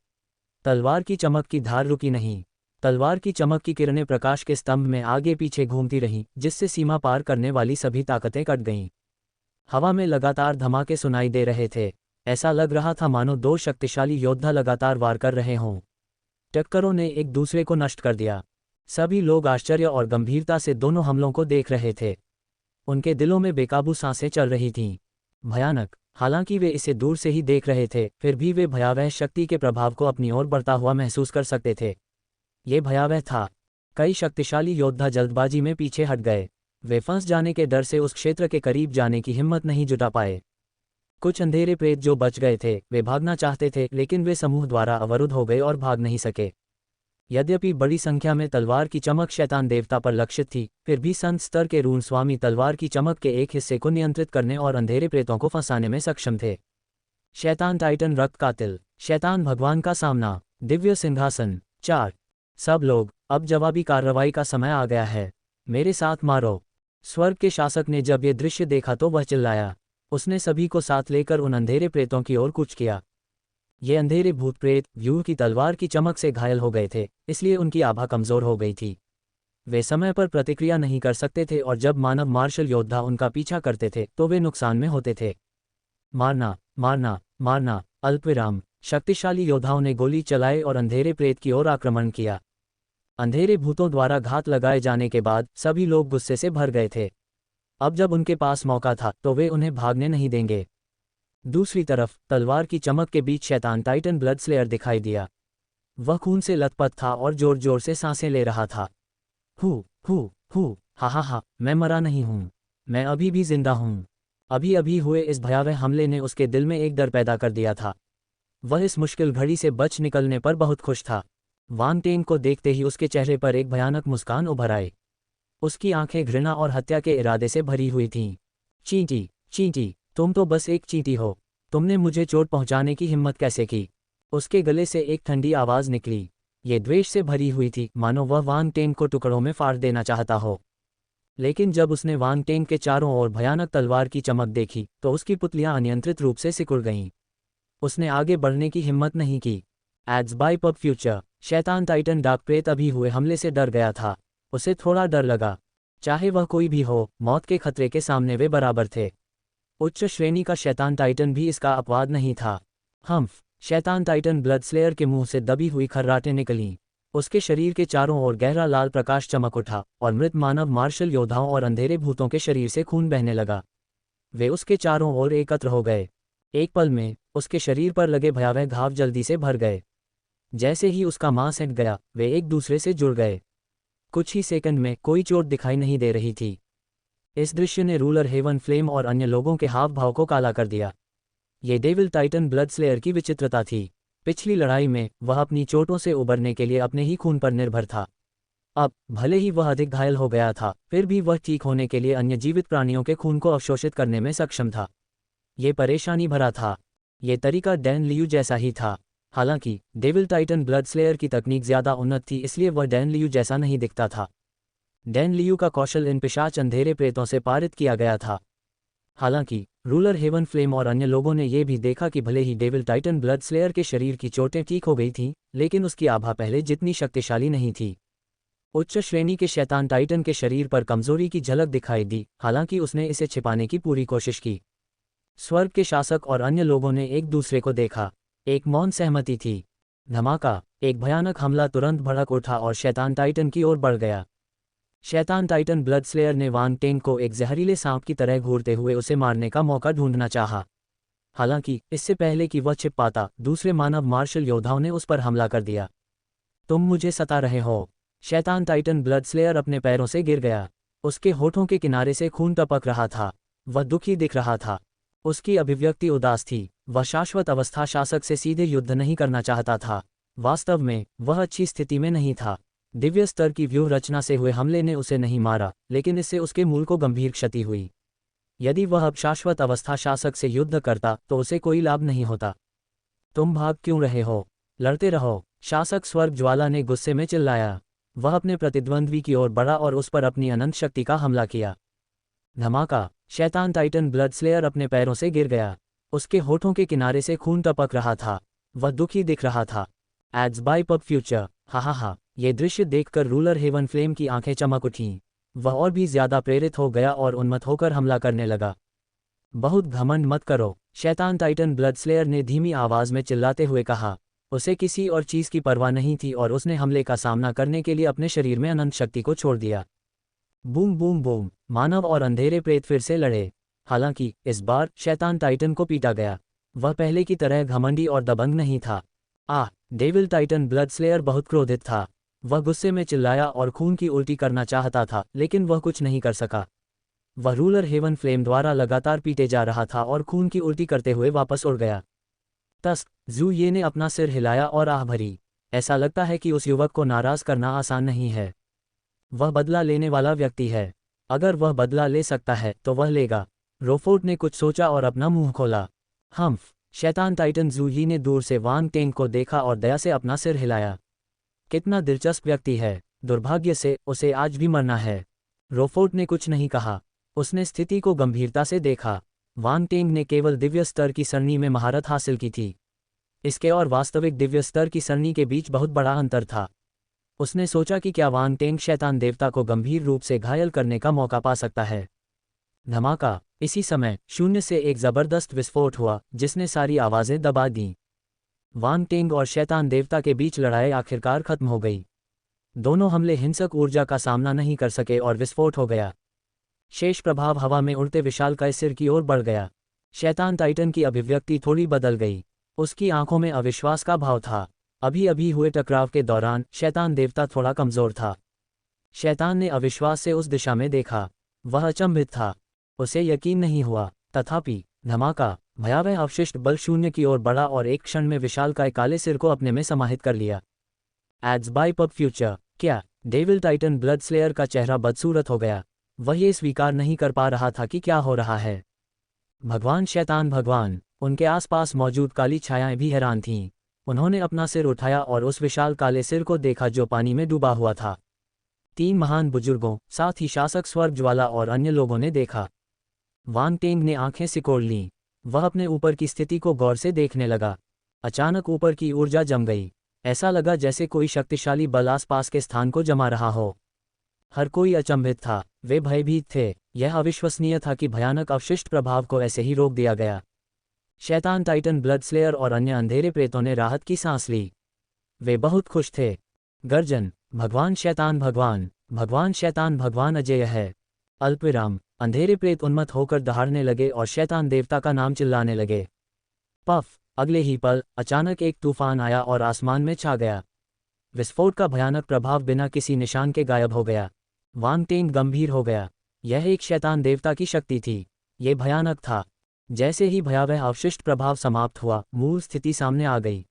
तलवार की चमक की धार रुकी नहीं। तलवार की चमक की किरणें प्रकाश के स्तंभ में आगे पीछे घूमती रहीं, जिससे सीमा पार करने वाली सभी ताकतें कट गईं। हवा में लगातार धमाके सुनाई दे रहे थे। ऐसा लग रहा था मानो दो शक्तिशाली योद्धा लगातार वार कर रहे हों। टक्करों ने एक दूसरे को नष्ट कर दिया। सभी लोग आश्चर्य और गंभीरता से दोनों हमलों को देख रहे थे। उनके दिलों में बेकाबू सांसें चल रही थीं। भयानक। हालांकि वे इसे दूर से ही देख रहे थे, फिर भी वे भयावह शक्ति के प्रभाव को अपनी ओर बढ़ता हुआ महसूस कर सकते थे। ये भयावह था। कई शक्तिशाली योद्धा जल्दबाजी में पीछे हट गए। वे फंस जाने के डर से उस क्षेत्र के करीब जाने की हिम्मत नहीं जुटा पाए। कुछ अंधेरे प्रेत जो बच गए थे, वे भागना चाहते थे, लेकिन वे समूह द्वारा अवरुद्ध हो गए और भाग नहीं सके। यद्यपि बड़ी संख्या में तलवार की चमक शैतान देवता पर लक्षित थी, फिर भी संत स्तर के रून स्वामी तलवार की चमक के एक हिस्से को नियंत्रित करने और अंधेरे प्रेतों को फंसाने में सक्षम थे। शैतान टाइटन रक्त कातिल। शैतान भगवान का सामना। दिव्य सिंहासन। 4। सब लोग, अब जवाबी कार्रवाई का समय आ गया है। मेरे साथ मारो। स्वर्ग के शासक ने जब ये दृश्य देखा तो वह चिल्लाया। उसने सभी को साथ लेकर उन अंधेरे प्रेतों की ओर कूच किया। ये अंधेरे भूत प्रेत व्यूह की तलवार की चमक से घायल हो गए थे, इसलिए उनकी आभा कमजोर हो गई थी। वे समय पर प्रतिक्रिया नहीं कर सकते थे और जब मानव मार्शल योद्धा उनका पीछा करते थे तो वे नुकसान में होते थे। मारना, मारना, मारना। अल्पविराम। शक्तिशाली योद्धाओं ने गोली चलाई और अंधेरे प्रेत की ओर आक्रमण किया। अंधेरे भूतों द्वारा घात लगाए जाने के बाद सभी लोग गुस्से से भर गए थे। अब जब उनके पास मौका था तो वे उन्हें भागने नहीं देंगे। दूसरी तरफ तलवार की चमक के बीच शैतान टाइटन ब्लड स्लेयर दिखाई दिया। वह खून से लथपथ था और जोर जोर से सांसें ले रहा था। हू, हा, मैं मरा नहीं हूँ। मैं अभी भी जिंदा हूँ। अभी अभी हुए इस भयावह हमले ने उसके दिल में एक डर पैदा कर दिया था। वह इस मुश्किल घड़ी से बच निकलने पर बहुत खुश था। वांग टेंग को देखते ही उसके चेहरे पर एक भयानक मुस्कान उभर आई। उसकी आंखें घृणा और हत्या के इरादे से भरी हुई थीं। चींटी, चींटी, तुम तो बस एक चींटी हो। तुमने मुझे चोट पहुंचाने की हिम्मत कैसे की? उसके गले से एक ठंडी आवाज निकली। ये द्वेष से भरी हुई थी, मानो वह वांग टेंग को टुकड़ों में फाड़ देना चाहता हो। लेकिन जब उसने वांग टेंग के चारों ओर भयानक तलवार की चमक देखी तो उसकी पुतलियां अनियंत्रित रूप से सिकुड़ गईं। उसने आगे बढ़ने की हिम्मत नहीं की। Ads by Pub Future. शैतान टाइटन डार्क प्रेत अभी हुए हमले से डर गया था। उसे थोड़ा डर लगा। चाहे वह कोई भी हो, मौत के खतरे के सामने वे बराबर थे। उच्च श्रेणी का शैतान टाइटन भी इसका अपवाद नहीं था। हम्फ। शैतान टाइटन ब्लड स्लेयर के मुंह से दबी हुई खर्राटें निकलीं। उसके शरीर के चारों ओर गहरा लाल प्रकाश चमक उठा और मृत मानव मार्शल योद्धाओं और अंधेरे भूतों के शरीर से खून बहने लगा। वे उसके चारों ओर एकत्र हो गए। एक पल में उसके शरीर पर लगे भयावह घाव जल्दी से भर गए। जैसे ही उसका मांस हट गया, वे एक दूसरे से जुड़ गए। कुछ ही सेकंड में कोई चोट दिखाई नहीं दे रही थी। इस दृश्य ने रूलर हेवन फ्लेम और अन्य लोगों के हाव भाव को काला कर दिया। ये डेविल टाइटन ब्लड स्लेयर की विचित्रता थी। पिछली लड़ाई में वह अपनी चोटों से उबरने के लिए अपने ही खून पर निर्भर था। अब भले ही वह अधिक घायल हो गया था, फिर भी वह ठीक होने के लिए अन्य जीवित प्राणियों के खून को अवशोषित करने में सक्षम था। ये परेशानी भरा था। ये तरीका डैन लियू जैसा ही था। हालांकि डेविल टाइटन ब्लड स्लेयर की तकनीक ज्यादा उन्नत थी, इसलिए वह डैन लियू जैसा नहीं दिखता था। डैन लियू का कौशल इन पिशाच अंधेरे प्रेतों से पारित किया गया था। हालांकि रूलर हेवन फ्लेम और अन्य लोगों ने यह भी देखा कि भले ही डेविल टाइटन ब्लड स्लेयर के शरीर की चोटें ठीक हो गई थीं, लेकिन उसकी आभा पहले जितनी शक्तिशाली नहीं थी। उच्च श्रेणी के शैतान टाइटन के शरीर पर कमजोरी की झलक दिखाई दी, हालांकि उसने इसे छिपाने की पूरी कोशिश की। स्वर्ग के शासक और अन्य लोगों ने एक दूसरे को देखा। एक मौन सहमति थी। धमाका! एक भयानक हमला तुरंत भड़क उठा और शैतान टाइटन की ओर बढ़ गया। शैतान टाइटन ब्लड स्लेयर ने वांग टेंग को एक जहरीले सांप की तरह घूरते हुए उसे मारने का मौका ढूंढना चाहा। हालांकि इससे पहले कि वह छिप पाता, दूसरे मानव मार्शल योद्धाओं ने उस पर हमला कर दिया। तुम मुझे सता रहे हो। शैतान टाइटन ब्लड स्लेयर अपने पैरों से गिर गया। उसके होठों के किनारे से खून टपक रहा था। वह दुखी दिख रहा था। उसकी अभिव्यक्ति उदास थी। वह शाश्वत अवस्था शासक से सीधे युद्ध नहीं करना चाहता था। वास्तव में वह अच्छी स्थिति में नहीं था। दिव्य स्तर की व्यूह रचना से हुए हमले ने उसे नहीं मारा, लेकिन इससे उसके मूल को गंभीर क्षति हुई। यदि वह अब शाश्वत अवस्था शासक से युद्ध करता तो उसे कोई लाभ नहीं होता। तुम भाग क्यों रहे हो? लड़ते रहो। शासक स्वर्ग ज्वाला ने गुस्से में चिल्लाया। वह अपने प्रतिद्वंद्वी की ओर बढ़ा और उस पर अपनी अनंत शक्ति का हमला किया। धमाका! शैतान टाइटन ब्लड स्लेयर अपने पैरों से गिर गया। उसके होठों के किनारे से खून टपक रहा था। वह दुखी दिख रहा था। Ads by Pub Future. हा। ये दृश्य देखकर रूलर हेवन फ्लेम की आंखें चमक उठीं। वह और भी ज्यादा प्रेरित हो गया और उन्मत्त होकर हमला करने लगा। बहुत घमंड मत करो, शैतान टाइटन ब्लड स्लेयर ने धीमी आवाज में चिल्लाते हुए कहा। उसे किसी और चीज की परवाह नहीं थी और उसने हमले का सामना करने के लिए अपने शरीर में अनंत शक्ति को छोड़ दिया। Boom boom boom! मानव और अंधेरे प्रेत फिर से लड़े। हालांकि इस बार शैतान टाइटन को पीटा गया। वह पहले की तरह घमंडी और दबंग नहीं था। डेविल टाइटन ब्लड स्लेयर बहुत क्रोधित था। वह गुस्से में चिल्लाया और खून की उल्टी करना चाहता था, लेकिन वह कुछ नहीं कर सका। वह रूलर हेवन फ्लेम द्वारा लगातार पीटे जा रहा था और खून की उल्टी करते हुए वापस उड़ गया। तस जू ये ने अपना सिर हिलाया और आह भरी। ऐसा लगता है कि उस युवक को नाराज करना आसान नहीं है। वह बदला लेने वाला व्यक्ति है। अगर वह बदला ले सकता है तो वह लेगा। रोफोर्ट ने कुछ सोचा और अपना मुंह खोला। हम्फ! शैतान टाइटन जू ही ने दूर से वांग टेंग को देखा और दया से अपना सिर हिलाया। कितना दिलचस्प व्यक्ति है। दुर्भाग्य से उसे आज भी मरना है। रोफोर्ट ने कुछ नहीं कहा। उसने स्थिति को गंभीरता से देखा। वांग टेंग ने केवल दिव्य स्तर की सरणी में महारत हासिल की थी। इसके और वास्तविक दिव्य स्तर की सरणी के बीच बहुत बड़ा अंतर था। उसने सोचा कि क्या वांग टेंग शैतान देवता को गंभीर रूप से घायल करने का मौका पा सकता है। धमाका! इसी समय शून्य से एक जबरदस्त विस्फोट हुआ जिसने सारी आवाजें दबा दीं। वांग टेंग और शैतान देवता के बीच लड़ाई आखिरकार खत्म हो गई। दोनों हमले हिंसक ऊर्जा का सामना नहीं कर सके और विस्फोट हो गया। शेष प्रभाव हवा में उड़ते विशालकाय सिर की ओर बढ़ गया। शैतान टाइटन की अभिव्यक्ति थोड़ी बदल गई। उसकी आंखों में अविश्वास का भाव था। अभी अभी हुए टकराव के दौरान शैतान देवता थोड़ा कमजोर था। शैतान ने अविश्वास से उस दिशा में देखा। वह अचंभित था। उसे यकीन नहीं हुआ। तथापि धमाका! भयावह अवशिष्ट बल शून्य की ओर बढ़ा और एक क्षण में विशालकाय काले सिर को अपने में समाहित कर लिया। Ads by Pub Future. क्या? डेविल टाइटन ब्लड स्लेयर का चेहरा बदसूरत हो गया। वह ये स्वीकार नहीं कर पा रहा था कि क्या हो रहा है। भगवान शैतान भगवान! उनके आसपास मौजूद काली छायाएं भी हैरान थीं। उन्होंने अपना सिर उठाया और उस विशाल काले सिर को देखा जो पानी में डूबा हुआ था। 3 महान बुजुर्गों, साथ ही शासक स्वर्ग ज्वाला और अन्य लोगों ने देखा। वांग टेंग ने आंखें सिकोड़ लीं। वह अपने ऊपर की स्थिति को गौर से देखने लगा। अचानक ऊपर की ऊर्जा जम गई। ऐसा लगा जैसे कोई शक्तिशाली बल आसपास के स्थान को जमा रहा हो। हर कोई अचंभित था। वे भयभीत थे। यह अविश्वसनीय था कि भयानक अवशिष्ट प्रभाव को ऐसे ही रोक दिया गया। शैतान टाइटन ब्लड स्लेयर और अन्य अंधेरे प्रेतों ने राहत की सांस ली। वे बहुत खुश थे। गर्जन! भगवान शैतान भगवान! भगवान शैतान भगवान अजेय है! अल्पविराम! अंधेरे प्रेत उन्मत्त होकर दहाड़ने लगे और शैतान देवता का नाम चिल्लाने लगे। पफ! अगले ही पल अचानक एक तूफान आया और आसमान में छा गया। विस्फोट का भयानक प्रभाव बिना किसी निशान के गायब हो गया। वांग टेंग गंभीर हो गया। यह एक शैतान देवता की शक्ति थी। ये भयानक था। जैसे ही भयावह अवशिष्ट प्रभाव समाप्त हुआ, मूल स्थिति सामने आ गई।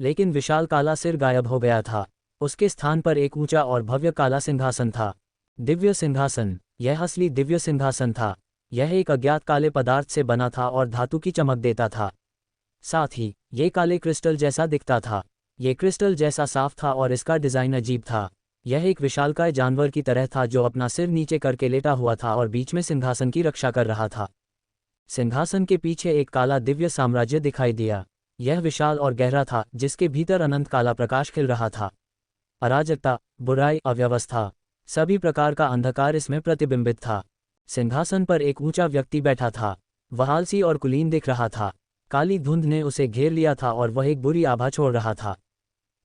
लेकिन विशाल काला सिर गायब हो गया था। उसके स्थान पर एक ऊंचा और भव्य काला सिंहासन था। दिव्य सिंहासन! यह असली दिव्य सिंहासन था। यह एक अज्ञात काले पदार्थ से बना था और धातु की चमक देता था। साथ ही ये काले क्रिस्टल जैसा दिखता था। ये क्रिस्टल जैसा साफ था और इसका डिजाइन अजीब था। यह एक विशालकाय जानवर की तरह था जो अपना सिर नीचे करके लेटा हुआ था और बीच में सिंहासन की रक्षा कर रहा था। सिंहासन के पीछे एक काला दिव्य साम्राज्य दिखाई दिया। यह विशाल और गहरा था, जिसके भीतर अनंत काला प्रकाश खिल रहा था। अराजकता, बुराई, अव्यवस्था, सभी प्रकार का अंधकार इसमें प्रतिबिंबित था। सिंहासन पर एक ऊंचा व्यक्ति बैठा था। वह आलसी और कुलीन दिख रहा था। काली धुंध ने उसे घेर लिया था और वह एक बुरी आभा छोड़ रहा था।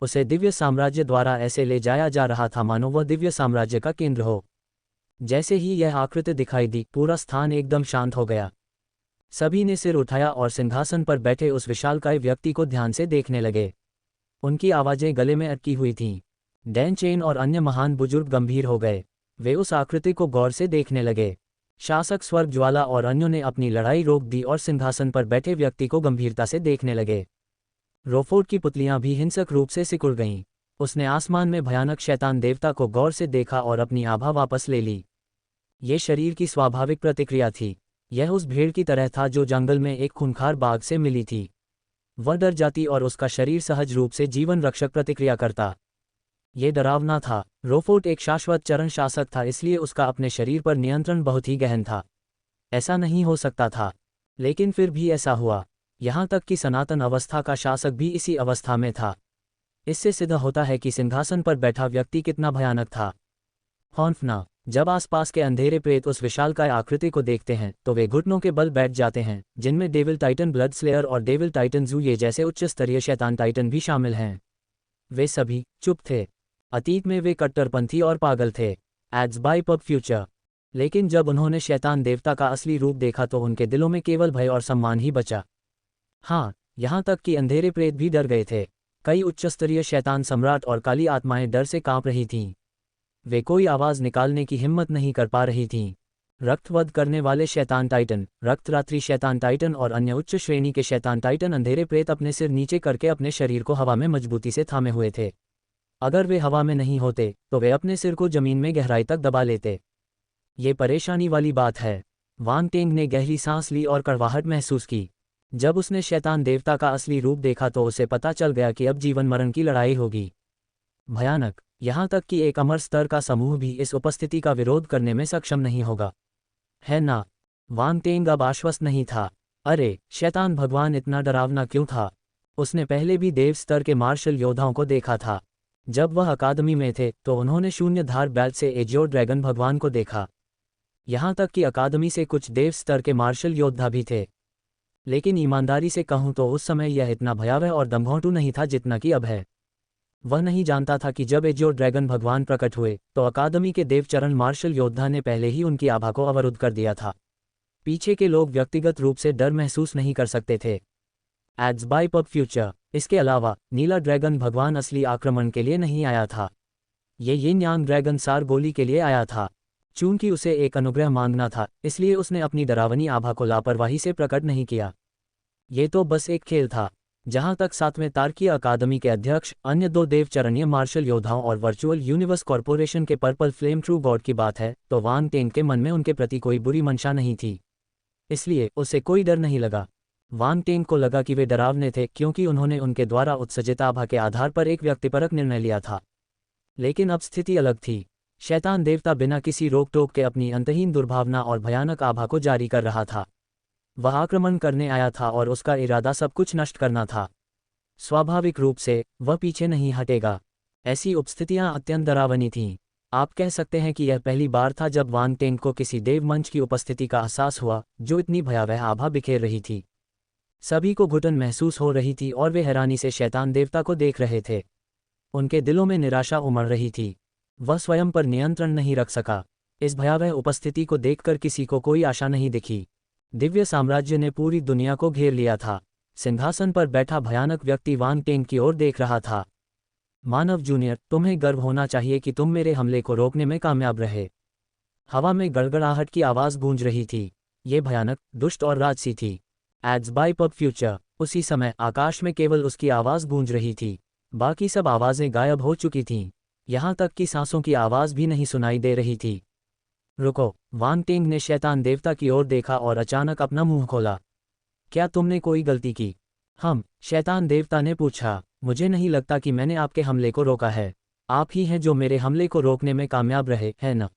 उसे दिव्य साम्राज्य द्वारा ऐसे ले जाया जा रहा था मानो वह दिव्य साम्राज्य का केंद्र हो। जैसे ही यह आकृति दिखाई दी, पूरा स्थान एकदम शांत हो गया। सभी ने सिर उठाया और सिंहासन पर बैठे उस विशालकाय व्यक्ति को ध्यान से देखने लगे। उनकी आवाजें गले में अटकी हुई थीं। डैन चेन और अन्य महान बुजुर्ग गंभीर हो गए। वे उस आकृति को गौर से देखने लगे। शासक स्वर्ग ज्वाला और अन्यों ने अपनी लड़ाई रोक दी और सिंहासन पर बैठे व्यक्ति को गंभीरता से देखने लगे। रोफोर्ट की पुतलियां भी हिंसक रूप से सिकुड़ गईं। उसने आसमान में भयानक शैतान देवता को गौर से देखा और अपनी आभा वापस ले ली। ये शरीर की स्वाभाविक प्रतिक्रिया थी। यह उस भेड़ की तरह था जो जंगल में एक खूंखार बाघ से मिली थी। वह डर जाती और उसका शरीर सहज रूप से जीवन रक्षक प्रतिक्रिया करता। ये डरावना था। रोफोर्ट एक शाश्वत चरण शासक था, इसलिए उसका अपने शरीर पर नियंत्रण बहुत ही गहन था। ऐसा नहीं हो सकता था, लेकिन फिर भी ऐसा हुआ। यहाँ तक कि सनातन अवस्था का शासक भी इसी अवस्था में था। इससे सिद्ध होता है कि सिंहासन पर बैठा व्यक्ति कितना भयानक था। हॉन्फना, जब आसपास के अंधेरे प्रेत उस विशालकाय आकृति को देखते हैं तो वे घुटनों के बल बैठ जाते हैं, जिनमें डेविल टाइटन ब्लड स्लेयर और डेविल टाइटन जू ये जैसे उच्च स्तरीय शैतान टाइटन भी शामिल हैं। वे सभी चुप थे। अतीत में वे कट्टरपंथी और पागल थे। Ads by Pub Future. लेकिन जब उन्होंने शैतान देवता का असली रूप देखा तो उनके दिलों में केवल भय और सम्मान ही बचा। हाँ, यहाँ तक कि अंधेरे प्रेत भी डर गए थे। कई उच्चस्तरीय शैतान सम्राट और काली आत्माएं डर से कांप रही थीं। वे कोई आवाज निकालने की हिम्मत नहीं कर पा रही थीं। रक्तवध करने वाले शैतान टाइटन, रक्तरात्रि शैतान टाइटन और अन्य उच्च श्रेणी के शैतान टाइटन अंधेरे प्रेत अपने सिर नीचे करके अपने शरीर को हवा में मजबूती से थामे हुए थे। अगर वे हवा में नहीं होते तो वे अपने सिर को जमीन में गहराई तक दबा लेते। ये परेशानी वाली बात है। वांग टेंग ने गहरी सांस ली और कड़वाहट महसूस की। जब उसने शैतान देवता का असली रूप देखा तो उसे पता चल गया कि अब जीवन मरण की लड़ाई होगी। भयानक, यहाँ तक कि एक अमर स्तर का समूह भी इस उपस्थिति का विरोध करने में सक्षम नहीं होगा, है ना? वांग टेंग अब आश्वस्त नहीं था। अरे, शैतान भगवान इतना डरावना क्यों था? उसने पहले भी देव स्तर के मार्शल योद्धाओं को देखा था। जब वह अकादमी में थे तो उन्होंने शून्य धार बेल्ट से एजियोर ड्रैगन भगवान को देखा। यहाँ तक कि अकादमी से कुछ देव स्तर के मार्शल योद्धा भी थे। लेकिन ईमानदारी से कहूँ तो उस समय यह इतना भयावह और दमघोंटू नहीं था जितना कि अब है। वह नहीं जानता था कि जब एजियोर ड्रैगन भगवान प्रकट हुए तो अकादमी के देवचरण मार्शल योद्धा ने पहले ही उनकी आभा को अवरुद्ध कर दिया था। पीछे के लोग व्यक्तिगत रूप से डर महसूस नहीं कर सकते थे। Ads by Pub Future. इसके अलावा नीला ड्रैगन भगवान असली आक्रमण के लिए नहीं आया था। ये यिन यांग ड्रैगन सार गोली के लिए आया था। चूंकि उसे एक अनुग्रह मांगना था, इसलिए उसने अपनी डरावनी आभा को लापरवाही से प्रकट नहीं किया। ये तो बस एक खेल था। जहां तक 7वें तार्कीय अकादमी के अध्यक्ष, अन्य 2 देवचरणीय मार्शल योद्धाओं और वर्चुअल यूनिवर्स कॉरपोरेशन के पर्पल फ्लेम ट्रू गॉड की बात है तो वांग टेंग के मन में उनके प्रति कोई बुरी मंशा नहीं थी, इसलिए उसे कोई डर नहीं लगा। वांग टेंग को लगा कि वे डरावने थे क्योंकि उन्होंने उनके द्वारा उत्सर्जित आभा के आधार पर एक व्यक्तिपरक निर्णय लिया था। लेकिन अब स्थिति अलग थी। शैतान देवता बिना किसी रोक टोक के अपनी अंतहीन दुर्भावना और भयानक आभा को जारी कर रहा था। वह आक्रमण करने आया था और उसका इरादा सब कुछ नष्ट करना था। स्वाभाविक रूप से वह पीछे नहीं हटेगा। ऐसी उपस्थितियां अत्यंत डरावनी थीं। आप कह सकते हैं कि यह पहली बार था जब वांग टेंग को किसी देव मंच की उपस्थिति का एहसास हुआ जो इतनी भयावह आभा बिखेर रही थी। सभी को घुटन महसूस हो रही थी और वे हैरानी से शैतान देवता को देख रहे थे। उनके दिलों में निराशा उमड़ रही थी। वह स्वयं पर नियंत्रण नहीं रख सका। इस भयावह उपस्थिति को देखकर किसी को कोई आशा नहीं दिखी। दिव्य साम्राज्य ने पूरी दुनिया को घेर लिया था। सिंहासन पर बैठा भयानक व्यक्ति वांग टेंग की ओर देख रहा था। मानव जूनियर, तुम्हें गर्व होना चाहिए कि तुम मेरे हमले को रोकने में कामयाब रहे। हवा में गड़गड़ाहट की आवाज गूंज रही थी। ये भयानक, दुष्ट और राजसी थी। Ads by Pub Future. उसी समय आकाश में केवल उसकी आवाज गूंज रही थी। बाकी सब आवाजें गायब हो चुकी थीं। यहाँ तक कि सांसों की आवाज भी नहीं सुनाई दे रही थी। रुको, वांग टेंग ने शैतान देवता की ओर देखा और अचानक अपना मुंह खोला। क्या तुमने कोई गलती की? शैतान देवता ने पूछा। मुझे नहीं लगता कि मैंने आपके हमले को रोका है। आप ही हैं जो मेरे हमले को रोकने में कामयाब रहे, है न?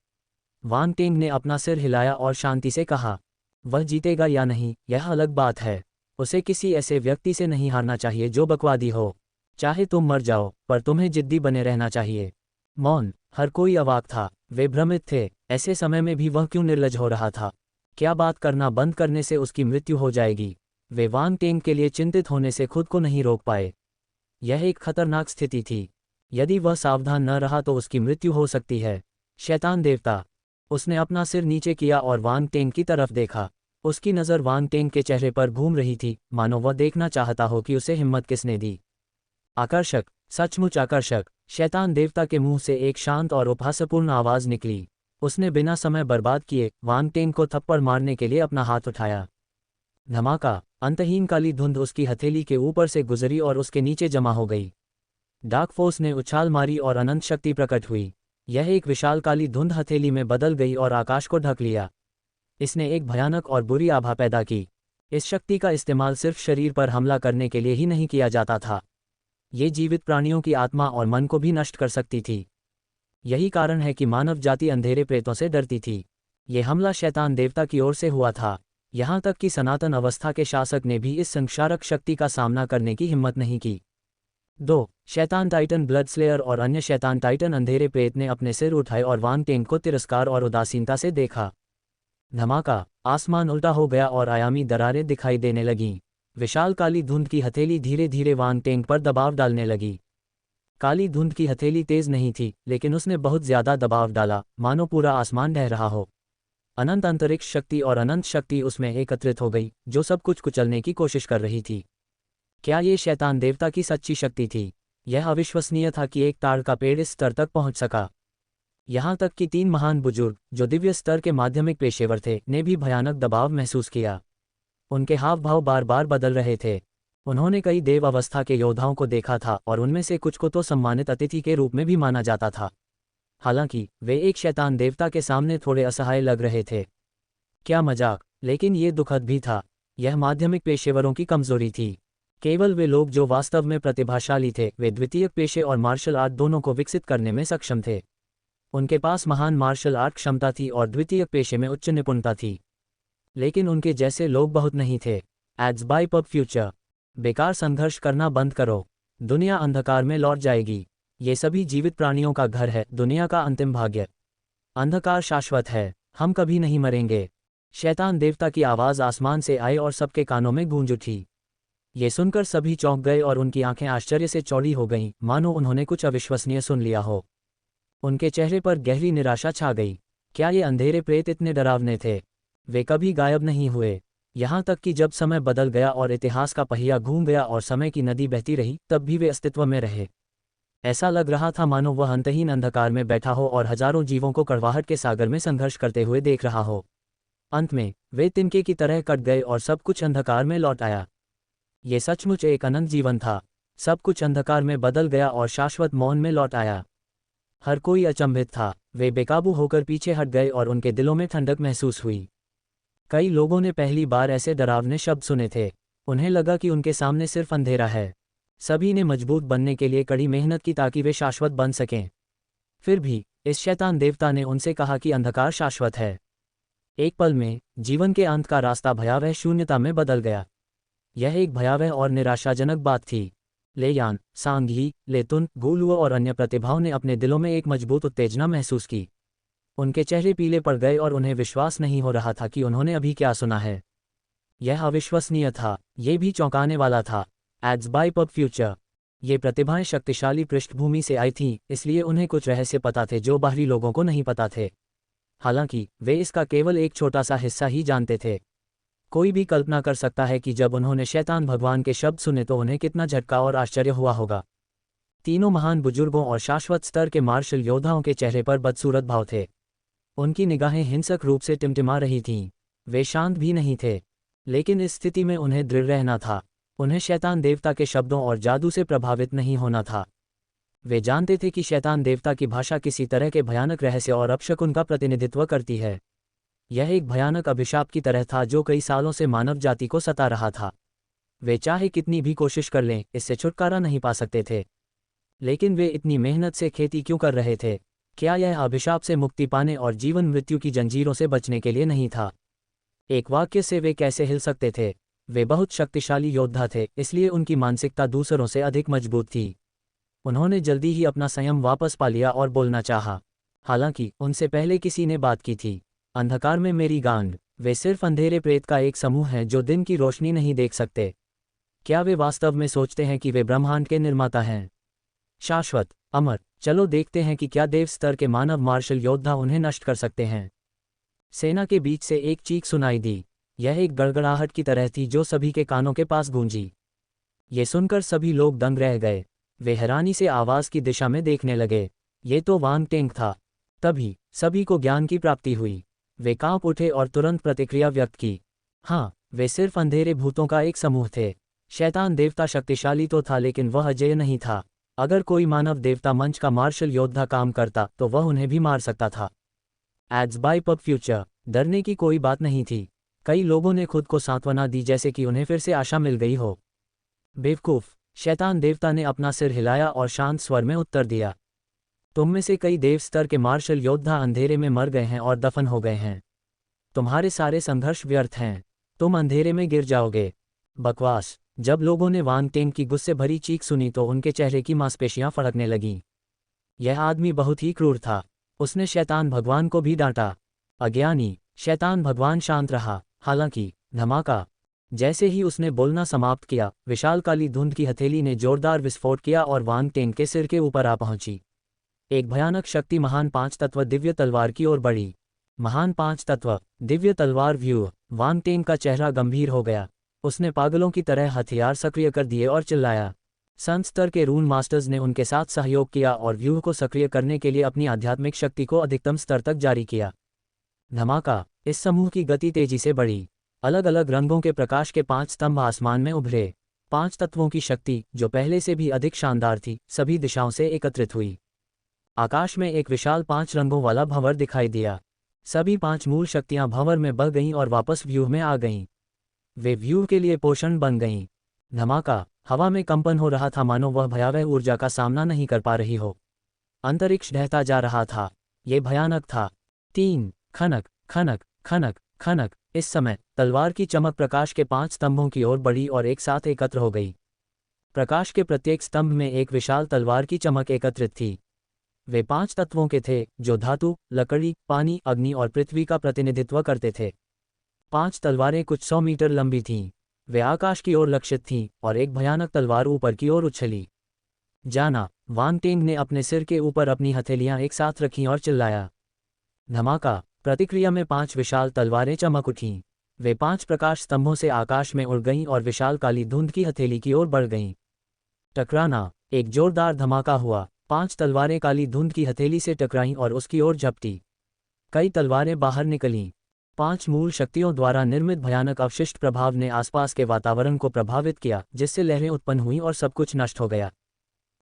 वांग टेंग ने अपना सिर हिलाया और शांति से कहा, वह जीतेगा या नहीं, यह अलग बात है। उसे किसी ऐसे व्यक्ति से नहीं हारना चाहिए जो बकवादी हो। चाहे तुम मर जाओ, पर तुम्हें जिद्दी बने रहना चाहिए। मौन, हर कोई अवाक था, वे भ्रमित थे, ऐसे समय में भी वह क्यों निर्लज हो रहा था? क्या बात करना बंद करने से उसकी मृत्यु हो जाएगी? वे वांग टेंग के लिए चिंतित होने से खुद को नहीं रोक पाए। यह एक खतरनाक स्थिति थी। यदि वह सावधान न रहा तो उसकी मृत्यु हो सकती है। शैतान देवता। उसने अपना सिर नीचे किया और वांग टेंग की तरफ देखा। उसकी नज़र वांग टेंग के चेहरे पर घूम रही थी, मानो वह देखना चाहता हो कि उसे हिम्मत किसने दी। आकर्षक, सचमुच आकर्षक। शैतान देवता के मुंह से एक शांत और उपहासपूर्ण आवाज़ निकली। उसने बिना समय बर्बाद किए वांग टेंग को थप्पड़ मारने के लिए अपना हाथ उठाया। धमाका, अंतहीन काली धुंध उसकी हथेली के ऊपर से गुजरी और उसके नीचे जमा हो गई। डार्क फोर्स ने उछाल मारी और अनंत शक्ति प्रकट हुई। यह एक विशाल काली धुंध हथेली में बदल गई और आकाश को ढक लिया। इसने एक भयानक और बुरी आभा पैदा की। इस शक्ति का इस्तेमाल सिर्फ शरीर पर हमला करने के लिए ही नहीं किया जाता था। ये जीवित प्राणियों की आत्मा और मन को भी नष्ट कर सकती थी। यही कारण है कि मानव जाति अंधेरे प्रेतों से डरती थी। ये हमला शैतान देवता की ओर से हुआ था। यहाँ तक कि सनातन अवस्था के शासक ने भी इस संक्षारक शक्ति का सामना करने की हिम्मत नहीं की। 2. शैतान टाइटन ब्लड स्लेयर और अन्य शैतान टाइटन अंधेरे प्रेत ने अपने सिर उठाए और वांग टेंग को तिरस्कार और उदासीनता से देखा। धमाका, आसमान उल्टा हो गया और आयामी दरारें दिखाई देने लगीं। विशाल काली धुंध की हथेली धीरे धीरे वांग टेंग पर दबाव डालने लगी। काली धुंध की हथेली तेज नहीं थी, लेकिन उसने बहुत ज्यादा दबाव डाला, मानो पूरा आसमान ढह रहा हो। अनंत अंतरिक्ष शक्ति और अनंत शक्ति उसमें एकत्रित हो गई, जो सब कुछ कुचलने की कोशिश कर रही थी। क्या ये शैतान देवता की सच्ची शक्ति थी? यह अविश्वसनीय था कि एक ताड़ का पेड़ इस स्तर तक पहुंच सका। यहाँ तक कि 3 महान बुजुर्ग, जो दिव्य स्तर के माध्यमिक पेशेवर थे, ने भी भयानक दबाव महसूस किया। उनके हाव भाव बार बार बदल रहे थे। उन्होंने कई देव अवस्था के योद्धाओं को देखा था और उनमें से कुछ को तो सम्मानित अतिथि के रूप में भी माना जाता था। हालांकि वे एक शैतान देवता के सामने थोड़े असहाय लग रहे थे। क्या मजाक, लेकिन ये दुखद भी था। यह माध्यमिक पेशेवरों की कमजोरी थी। केवल वे लोग जो वास्तव में प्रतिभाशाली थे, वे द्वितीयक पेशे और मार्शल आर्ट दोनों को विकसित करने में सक्षम थे। उनके पास महान मार्शल आर्ट क्षमता थी और द्वितीयक पेशे में उच्च निपुणता थी। लेकिन उनके जैसे लोग बहुत नहीं थे। Ads by Pub Future. बेकार संघर्ष करना बंद करो। दुनिया अंधकार में लौट जाएगी। ये सभी जीवित प्राणियों का घर है, दुनिया का अंतिम भाग्य। अंधकार शाश्वत है, हम कभी नहीं मरेंगे। शैतान देवता की आवाज़ आसमान से आई और सबके कानों में गूंज उठी। ये सुनकर सभी चौंक गए और उनकी आंखें आश्चर्य से चौड़ी हो गईं, मानो उन्होंने कुछ अविश्वसनीय सुन लिया हो। उनके चेहरे पर गहरी निराशा छा गई। क्या ये अंधेरे प्रेत इतने डरावने थे? वे कभी गायब नहीं हुए। यहाँ तक कि जब समय बदल गया और इतिहास का पहिया घूम गया और समय की नदी बहती रही, तब भी वे अस्तित्व में रहे। ऐसा लग रहा था मानो वह अंतहीन अंधकार में बैठा हो और हजारों जीवों को कड़वाहट के सागर में संघर्ष करते हुए देख रहा हो। अंत में वे तिनके की तरह कट गए और सब कुछ अंधकार में लौट आया। ये सचमुच एक अनंत जीवन था। सब कुछ अंधकार में बदल गया और शाश्वत मौन में लौट आया। हर कोई अचंभित था। वे बेकाबू होकर पीछे हट गए और उनके दिलों में ठंडक महसूस हुई। कई लोगों ने पहली बार ऐसे डरावने शब्द सुने थे। उन्हें लगा कि उनके सामने सिर्फ अंधेरा है। सभी ने मजबूत बनने के लिए कड़ी मेहनत की ताकि वे शाश्वत बन सकें। फिर भी इस शैतान देवता ने उनसे कहा कि अंधकार शाश्वत है। एक पल में जीवन के अंत का रास्ता भयावह शून्यता में बदल गया। यह एक भयावह और निराशाजनक बात थी। लेयान, सांघी, लेतुन, गुलुओ और अन्य प्रतिभाओं ने अपने दिलों में एक मजबूत उत्तेजना महसूस की। उनके चेहरे पीले पड़ गए और उन्हें विश्वास नहीं हो रहा था कि उन्होंने अभी क्या सुना है। यह अविश्वसनीय था, ये भी चौंकाने वाला था। Ads by Pub Future. ये प्रतिभाएं शक्तिशाली पृष्ठभूमि से आई थीं, इसलिए उन्हें कुछ रहस्य पता थे जो बाहरी लोगों को नहीं पता थे। हालांकि वे इसका केवल एक छोटा सा हिस्सा ही जानते थे। कोई भी कल्पना कर सकता है कि जब उन्होंने शैतान भगवान के शब्द सुने तो उन्हें कितना झटका और आश्चर्य हुआ होगा। तीनों महान बुजुर्गों और शाश्वत स्तर के मार्शल योद्धाओं के चेहरे पर बदसूरत भाव थे। उनकी निगाहें हिंसक रूप से टिमटिमा रही थीं। वे शांत भी नहीं थे, लेकिन इस स्थिति में उन्हें दृढ़ रहना था। उन्हें शैतान देवता के शब्दों और जादू से प्रभावित नहीं होना था। वे जानते थे कि शैतान देवता की भाषा किसी तरह के भयानक रहस्य और अपशकुन का प्रतिनिधित्व करती है। यह एक भयानक अभिशाप की तरह था जो कई सालों से मानव जाति को सता रहा था। वे चाहे कितनी भी कोशिश कर लें, इससे छुटकारा नहीं पा सकते थे। लेकिन वे इतनी मेहनत से खेती क्यों कर रहे थे? क्या यह अभिशाप से मुक्ति पाने और जीवन मृत्यु की जंजीरों से बचने के लिए नहीं था? एक वाक्य से वे कैसे हिल सकते थे? वे बहुत शक्तिशाली योद्धा थे, इसलिए उनकी मानसिकता दूसरों से अधिक मजबूत थी। उन्होंने जल्दी ही अपना संयम वापस पा लिया और बोलना चाहा। हालांकि उनसे पहले किसी ने बात की थी। अंधकार में मेरी गांड। वे सिर्फ अंधेरे प्रेत का एक समूह है जो दिन की रोशनी नहीं देख सकते। क्या वे वास्तव में सोचते हैं कि वे ब्रह्मांड के निर्माता हैं? शाश्वत, अमर। चलो देखते हैं कि क्या देव स्तर के मानव मार्शल योद्धा उन्हें नष्ट कर सकते हैं। सेना के बीच से एक चीख सुनाई दी। यह एक गड़गड़ाहट की तरह थी जो सभी के कानों के पास गूंजी। ये सुनकर सभी लोग दंग रह गए। वे हैरानी से आवाज की दिशा में देखने लगे। ये तो वांग टेंग था। तभी सभी को ज्ञान की प्राप्ति हुई। वे कांप उठे और तुरंत प्रतिक्रिया व्यक्त की। हाँ, वे सिर्फ अंधेरे भूतों का एक समूह थे। शैतान देवता शक्तिशाली तो था, लेकिन वह अजेय नहीं था। अगर कोई मानव देवता मंच का मार्शल योद्धा काम करता तो वह उन्हें भी मार सकता था। Ads by Pub Future. डरने की कोई बात नहीं थी। कई लोगों ने खुद को सांत्वना दी, जैसे कि उन्हें फिर से आशा मिल गई हो। बेवकूफ, शैतान देवता ने अपना सिर हिलाया और शांत स्वर में उत्तर दिया। तुम में से कई देव स्तर के मार्शल योद्धा अंधेरे में मर गए हैं और दफन हो गए हैं। तुम्हारे सारे संघर्ष व्यर्थ हैं। तुम अंधेरे में गिर जाओगे। बकवास। जब लोगों ने वांग टेंग की गुस्से भरी चीख सुनी तो उनके चेहरे की मांसपेशियां फड़कने लगीं। यह आदमी बहुत ही क्रूर था। उसने शैतान भगवान को भी डांटा। अज्ञानी। शैतान भगवान शांत रहा। हालांकि धमाका। जैसे ही उसने बोलना समाप्त किया, विशाल काली धुंध की हथेली ने जोरदार विस्फोट किया और वांग टेंग के सिर के ऊपर आ पहुंची। एक भयानक शक्ति महान पांच तत्व दिव्य तलवार की ओर बढ़ी। महान पांच तत्व दिव्य तलवार व्यू। वांग टेंग का चेहरा गंभीर हो गया। उसने पागलों की तरह हथियार सक्रिय कर दिए और चिल्लाया। संत स्तर के रून मास्टर्स ने उनके साथ सहयोग किया और व्यूह को सक्रिय करने के लिए अपनी आध्यात्मिक शक्ति को अधिकतम स्तर तक जारी किया। धमाका। इस समूह की गति तेजी से बढ़ी। अलग अलग रंगों के प्रकाश के 5 स्तंभ आसमान में उभरे। 5 तत्वों की शक्ति, जो पहले से भी अधिक शानदार थी, सभी दिशाओं से एकत्रित हुई। आकाश में एक विशाल 5 रंगों वाला भंवर दिखाई दिया। सभी 5 मूल शक्तियां भंवर में बह गईं और वापस व्यूह में आ गईं। वे व्यूह के लिए पोषण बन गईं। धमाका। हवा में कंपन हो रहा था, मानो वह भयावह ऊर्जा का सामना नहीं कर पा रही हो। अंतरिक्ष ढहता जा रहा था। ये भयानक था। 3 खनक खनक खनक खनक। इस समय तलवार की चमक प्रकाश के 5 स्तंभों की ओर बढ़ी और एक साथ एकत्र हो गई। प्रकाश के प्रत्येक स्तंभ में एक विशाल तलवार की चमक एकत्रित थी। वे 5 तत्वों के थे, जो धातु, लकड़ी, पानी, अग्नि और पृथ्वी का प्रतिनिधित्व करते थे। 5 तलवारें कुछ 100 मीटर लंबी थीं। वे आकाश की ओर लक्षित थीं और एक भयानक तलवार ऊपर की ओर उछली। जाना। वांग टेंग ने अपने सिर के ऊपर अपनी हथेलियां एक साथ रखीं और चिल्लाया। धमाका। प्रतिक्रिया में 5 विशाल तलवारें चमक उठीं। वे 5 प्रकाश स्तंभों से आकाश में उड़ गईं और विशाल काली धुंध की हथेली की ओर बढ़ गईं। टकराना। एक जोरदार धमाका हुआ। 5 तलवारें काली धुंध की हथेली से टकराईं और उसकी ओर झपटी। कई तलवारें बाहर निकलीं। 5 मूल शक्तियों द्वारा निर्मित भयानक अवशिष्ट प्रभाव ने आसपास के वातावरण को प्रभावित किया, जिससे लहरें उत्पन्न हुईं और सब कुछ नष्ट हो गया।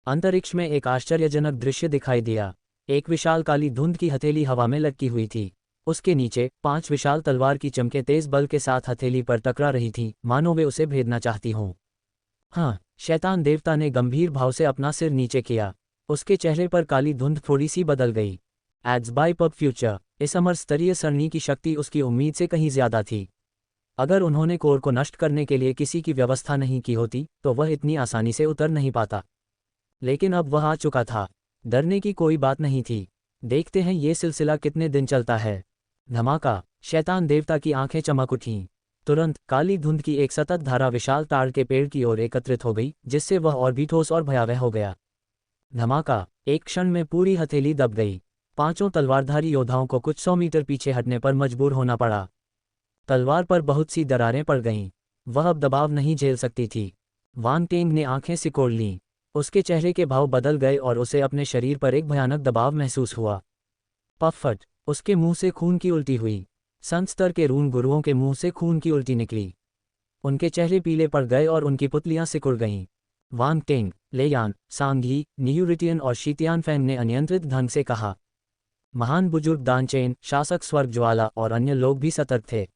अंतरिक्ष में एक आश्चर्यजनक दृश्य दिखाई दिया। एक विशाल काली धुंध की हथेली हवा में लटकी हुई थी। उसके नीचे 5 विशाल तलवार की चमकें तेज बल के साथ हथेली पर टकरा रही थीं, मानो वे उसे भेदना चाहती हों। हाँ, शैतान देवता ने गंभीर भाव से अपना सिर नीचे किया। उसके चेहरे पर काली धुंध थोड़ी सी बदल गई। Ads by Pub Future. इस अमर स्तरीय सरणी की शक्ति उसकी उम्मीद से कहीं ज्यादा थी। अगर उन्होंने कोर को नष्ट करने के लिए किसी की व्यवस्था नहीं की होती तो वह इतनी आसानी से उतर नहीं पाता। लेकिन अब वह आ चुका था। डरने की कोई बात नहीं थी। देखते हैं ये सिलसिला कितने दिन चलता है। धमाका। शैतान देवता की आंखें चमक उठीं। तुरंत काली धुंध की एक सतत धारा विशाल ताड़ के पेड़ की ओर एकत्रित हो गई, जिससे वह और भी ठोस और भयावह हो गया। धमाका। एक क्षण में पूरी हथेली दब गई। 5 तलवारधारी योद्धाओं को कुछ 100 मीटर पीछे हटने पर मजबूर होना पड़ा। तलवार पर बहुत सी दरारें पड़ गईं। वह अब दबाव नहीं झेल सकती थी। वांग टेंग ने आंखें सिकोड़ लीं। उसके चेहरे के भाव बदल गए और उसे अपने शरीर पर एक भयानक दबाव महसूस हुआ। पफट। उसके मुंह से खून की उल्टी हुई। संत स्तर के रून गुरुओं के मुंह से खून की उल्टी निकली। उनके चेहरे पीले पड़ गए और उनकी पुतलियां सिकुड़ गईं। वांग टेंग, लेयान, सांघी, नियूरिटियन और शीतियान फैंग ने अनियंत्रित ढंग से कहा। महान बुजुर्ग दानचेन, शासक स्वर्ग ज्वाला और अन्य लोग भी सतर्क थे।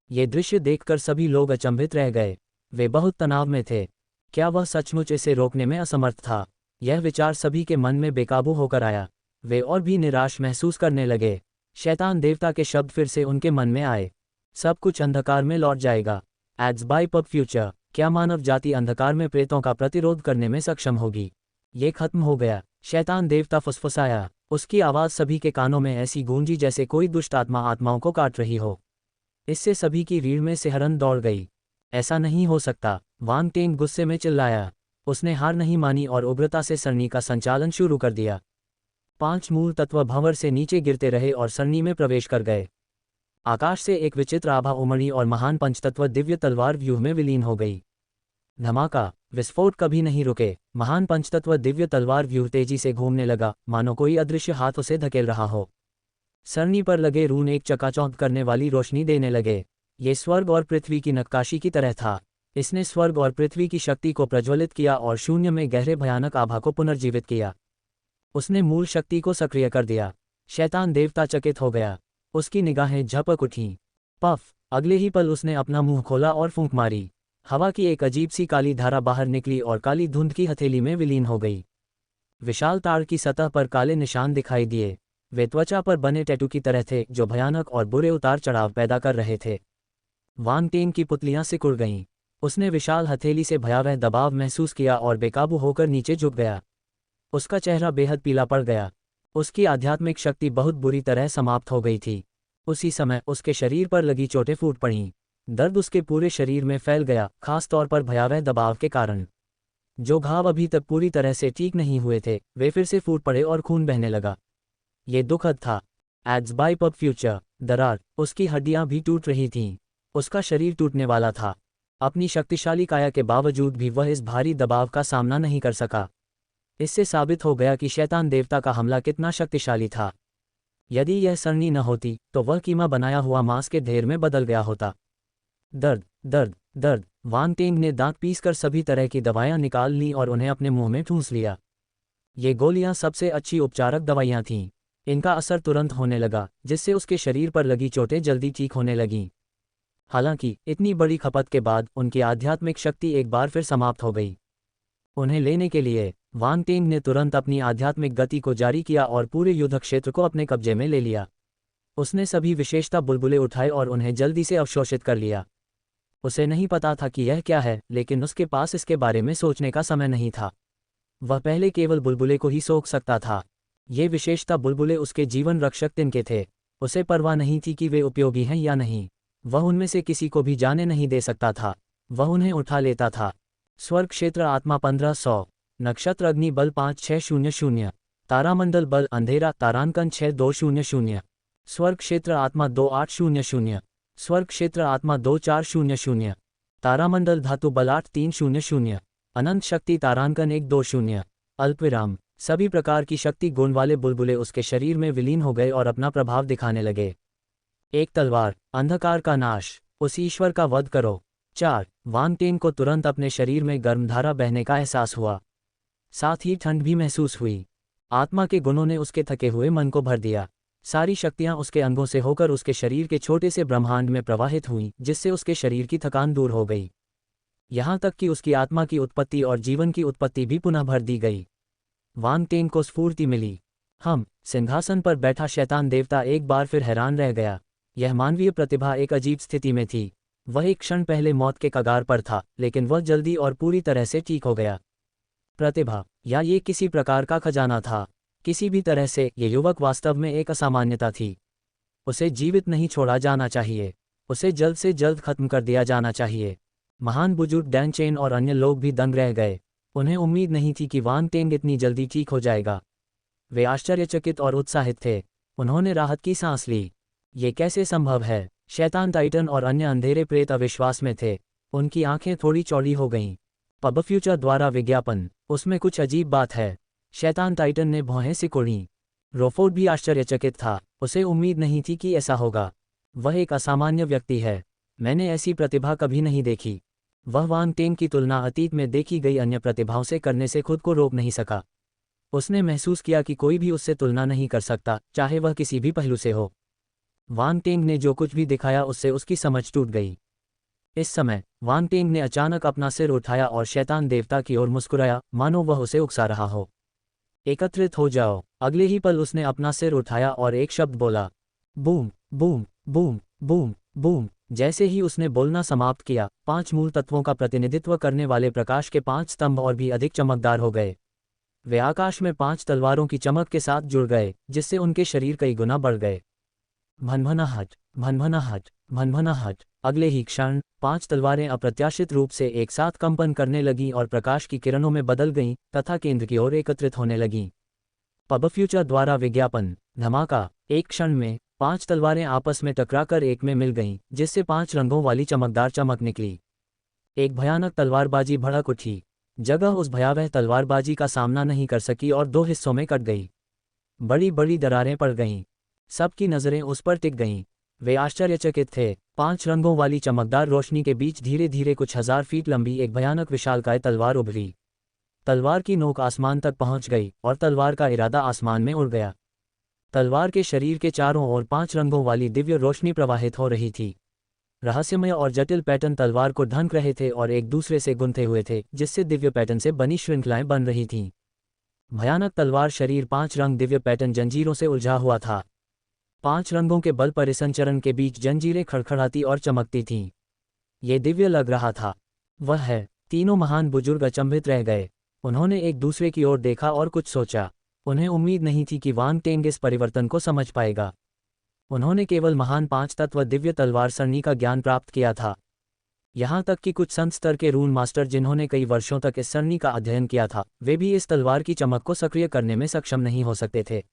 ये दृश्य देखकर सभी लोग अचंभित रह गए। वे बहुत तनाव में थे। क्या वह सचमुच इसे रोकने में असमर्थ था, यह विचार सभी के मन में बेकाबू होकर आया। वे और भी निराश महसूस करने लगे। शैतान देवता के शब्द फिर से उनके मन में आए। सब कुछ अंधकार में लौट जाएगा। एड्स बाय पब फ्यूचर, क्या मानव जाति अंधकार में प्रेतों का प्रतिरोध करने में सक्षम होगी? ये खत्म हो गया। शैतान देवता फुसफुसाया। उसकी आवाज़ सभी के कानों में ऐसी गूंजी जैसे कोई दुष्ट आत्मा आत्माओं को काट रही हो। इससे सभी की रीढ़ में सिहरन दौड़ गई। ऐसा नहीं हो सकता, वांग टेंग गुस्से में चिल्लाया। उसने हार नहीं मानी और उग्रता से सरनी का संचालन शुरू कर दिया। 5 मूल तत्व भंवर से नीचे गिरते रहे और सरनी में प्रवेश कर गए। आकाश से एक विचित्र आभा उमड़ी और महान पंचतत्व दिव्य तलवार व्यूह में विलीन हो गई। धमाका, विस्फोट कभी नहीं रुके। महान पंचतत्व दिव्य तलवार व्यूह तेजी से घूमने लगा, मानो कोई अदृश्य हाथ उसे धकेल रहा हो। सरनी पर लगे रून एक चकाचौंध करने वाली रोशनी देने लगे। ये स्वर्ग और पृथ्वी की नक्काशी की तरह था। इसने स्वर्ग और पृथ्वी की शक्ति को प्रज्वलित किया और शून्य में गहरे भयानक आभा को पुनर्जीवित किया। उसने मूल शक्ति को सक्रिय कर दिया। शैतान देवता चकित हो गया। उसकी निगाहें झपक उठीं। पफ, अगले ही पल उसने अपना मुंह खोला और फूंक मारी। हवा की एक अजीब सी काली धारा बाहर निकली और काली धुंध की हथेली में विलीन हो गई। विशाल ताड़ की सतह पर काले निशान दिखाई दिए। वे त्वचा पर बने टैटू की तरह थे जो भयानक और बुरे उतार चढ़ाव पैदा कर रहे थे। वांग टेंग की पुतलियां सिकुड़ गईं। उसने विशाल हथेली से भयावह दबाव महसूस किया और बेकाबू होकर नीचे झुक गया। उसका चेहरा बेहद पीला पड़ गया। उसकी आध्यात्मिक शक्ति बहुत बुरी तरह समाप्त हो गई थी। उसी समय उसके शरीर पर लगी चोटें फूट पड़ीं। दर्द उसके पूरे शरीर में फैल गया, खास तौर पर भयावह दबाव के कारण। जो घाव अभी तक पूरी तरह से ठीक नहीं हुए थे, वे फिर से फूट पड़े और खून बहने लगा। ये दुखद था। एड्स बाय पब फ्यूचर, दरार, उसकी हड्डियां भी टूट रही थीं। उसका शरीर टूटने वाला था। अपनी शक्तिशाली काया के बावजूद भी वह इस भारी दबाव का सामना नहीं कर सका। इससे साबित हो गया कि शैतान देवता का हमला कितना शक्तिशाली था। यदि यह सरनी न होती तो वह कीमा बनाया हुआ मांस के ढेर में बदल गया होता। दर्द, दर्द, दर्द। वांग टेंग ने दांत पीसकर सभी तरह की दवाइयां निकाल लीं और उन्हें अपने मुंह में ठूंस लिया। ये गोलियां सबसे अच्छी उपचारक दवाइयां थीं। इनका असर तुरंत होने लगा, जिससे उसके शरीर पर लगी चोटें जल्दी ठीक होने लगीं। हालांकि इतनी बड़ी खपत के बाद उनकी आध्यात्मिक शक्ति एक बार फिर समाप्त हो गई। उन्हें लेने के लिए वांग टेंग ने तुरंत अपनी आध्यात्मिक गति को जारी किया और पूरे युद्ध क्षेत्र को अपने कब्जे में ले लिया। उसने सभी विशेषता बुलबुले उठाए और उन्हें जल्दी से अवशोषित कर लिया। उसे नहीं पता था कि यह क्या है, लेकिन उसके पास इसके बारे में सोचने का समय नहीं था। वह पहले केवल बुलबुले को ही सोख सकता था। ये विशेषता बुलबुले उसके जीवन रक्षक तिनके थे। उसे परवाह नहीं थी कि वे उपयोगी हैं या नहीं। वह उनमें से किसी को भी जाने नहीं दे सकता था। वह उन्हें उठा लेता था। स्वर्ग क्षेत्र आत्मा 1500, नक्षत्र अग्नि बल 5600, तारामंडल बल अंधेरा तारांकन 6200, स्वर्ग क्षेत्र आत्मा 2800, स्वर्ग क्षेत्र आत्मा 2400, तारामंडल धातु बल 8300, अनंत शक्ति तारांकन 120, अल्पविराम। सभी प्रकार की शक्ति गुण वाले बुलबुले उसके शरीर में विलीन हो गए और अपना प्रभाव दिखाने लगे। एक तलवार, अंधकार का नाश, उस ईश्वर का वध करो। 4 वांग टेंग को तुरंत अपने शरीर में गर्मधारा बहने का एहसास हुआ। साथ ही ठंड भी महसूस हुई। आत्मा के गुणों ने उसके थके हुए मन को भर दिया। सारी शक्तियां उसके अंगों से होकर उसके शरीर के छोटे से ब्रह्मांड में प्रवाहित हुईं, जिससे उसके शरीर की थकान दूर हो गई। यहाँ तक कि उसकी आत्मा की उत्पत्ति और जीवन की उत्पत्ति भी पुनः भर दी गई। वांग टेंग को स्फूर्ति मिली। सिंहासन पर बैठा शैतान देवता एक बार फिर हैरान रह गया। यह मानवीय प्रतिभा एक अजीब स्थिति में थी। वह एक क्षण पहले मौत के कगार पर था, लेकिन वह जल्दी और पूरी तरह से ठीक हो गया। प्रतिभा, या ये किसी प्रकार का खजाना था। किसी भी तरह से ये युवक वास्तव में एक असामान्यता थी। उसे जीवित नहीं छोड़ा जाना चाहिए। उसे जल्द से जल्द खत्म कर दिया जाना चाहिए। महान बुजुर्ग डैन चेन और अन्य लोग भी दंग रह गए। उन्हें उम्मीद नहीं थी कि वांग टेंग इतनी जल्दी ठीक हो जाएगा। वे आश्चर्यचकित और उत्साहित थे। उन्होंने राहत की सांस ली। ये कैसे संभव है? शैतान टाइटन और अन्य अंधेरे प्रेत अविश्वास में थे। उनकी आंखें थोड़ी चौड़ी हो गईं। पब फ्यूचर द्वारा विज्ञापन, उसमें कुछ अजीब बात है। शैतान टाइटन ने भौहें सिकोड़ीं। रोफोर्ड भी आश्चर्यचकित था। उसे उम्मीद नहीं थी कि ऐसा होगा। वह एक असामान्य व्यक्ति है। मैंने ऐसी प्रतिभा कभी नहीं देखी। वह वांग टेंग की तुलना अतीत में देखी गई अन्य प्रतिभाओं से करने से खुद को रोक नहीं सका। उसने महसूस किया कि कोई भी उससे तुलना नहीं कर सकता, चाहे वह किसी भी पहलू से हो। वांग टेंग ने जो कुछ भी दिखाया उससे उसकी समझ टूट गई। इस समय वांग टेंग ने अचानक अपना सिर उठाया और शैतान देवता की ओर मुस्कुराया, मानो वह उसे उकसा रहा हो। एकत्रित हो जाओ। अगले ही पल उसने अपना सिर उठाया और एक शब्द बोला, boom boom boom boom boom. जैसे ही उसने बोलना समाप्त किया, 5 मूल तत्वों का प्रतिनिधित्व करने वाले प्रकाश के 5 स्तंभ और भी अधिक चमकदार हो गए। वे आकाश में 5 तलवारों की चमक के साथ जुड़ गए, जिससे उनके शरीर कई गुना बढ़ गए। भनभनाहट, भनभनाहट, भनभनाहट। अगले ही क्षण 5 तलवारें अप्रत्याशित रूप से एक साथ कंपन करने लगीं और प्रकाश की किरणों में बदल गईं तथा केंद्र की ओर एकत्रित होने लगीं। पब फ्यूचर द्वारा विज्ञापन। धमाका। एक क्षण में 5 तलवारें आपस में टकराकर एक में मिल गईं, जिससे 5 रंगों वाली चमकदार चमक निकली। एक भयानक तलवारबाजी भड़क उठी। जगह उस भयावह तलवारबाजी का सामना नहीं कर सकी और 2 हिस्सों में कट गई। बड़ी बड़ी दरारें पड़ गईं। सबकी नज़रें उस पर टिक गईं। वे आश्चर्यचकित थे। 5 रंगों वाली चमकदार रोशनी के बीच धीरे धीरे कुछ हजार फीट लंबी एक भयानक विशालकाय तलवार उभरी। तलवार की नोक आसमान तक पहुंच गई और तलवार का इरादा आसमान में उड़ गया। तलवार के शरीर के चारों ओर 5 रंगों वाली दिव्य रोशनी प्रवाहित हो रही थी। रहस्यमय और जटिल पैटर्न तलवार को ढंक रहे थे और एक दूसरे से गुंथे हुए थे, जिससे दिव्य पैटर्न से बनी श्रृंखलाएं बन रही थीं। भयानक तलवार शरीर 5 रंग दिव्य पैटर्न जंजीरों से उलझा हुआ था। 5 रंगों के बल परिसंचरण के बीच जंजीरें खड़खड़ाती और चमकती थीं। ये दिव्य लग रहा था। वह है। तीनों महान बुजुर्ग अचंभित रह गए। उन्होंने एक दूसरे की ओर देखा और कुछ सोचा। उन्हें उम्मीद नहीं थी कि वांग टेंग इस परिवर्तन को समझ पाएगा। उन्होंने केवल महान 5 तत्व दिव्य तलवार सरणी का ज्ञान प्राप्त किया था। यहाँ तक कि कुछ संत स्तर के रून मास्टर जिन्होंने कई वर्षों तक इस सरणी का अध्ययन किया था, वे भी इस तलवार की चमक को सक्रिय करने में सक्षम नहीं हो सकते थे।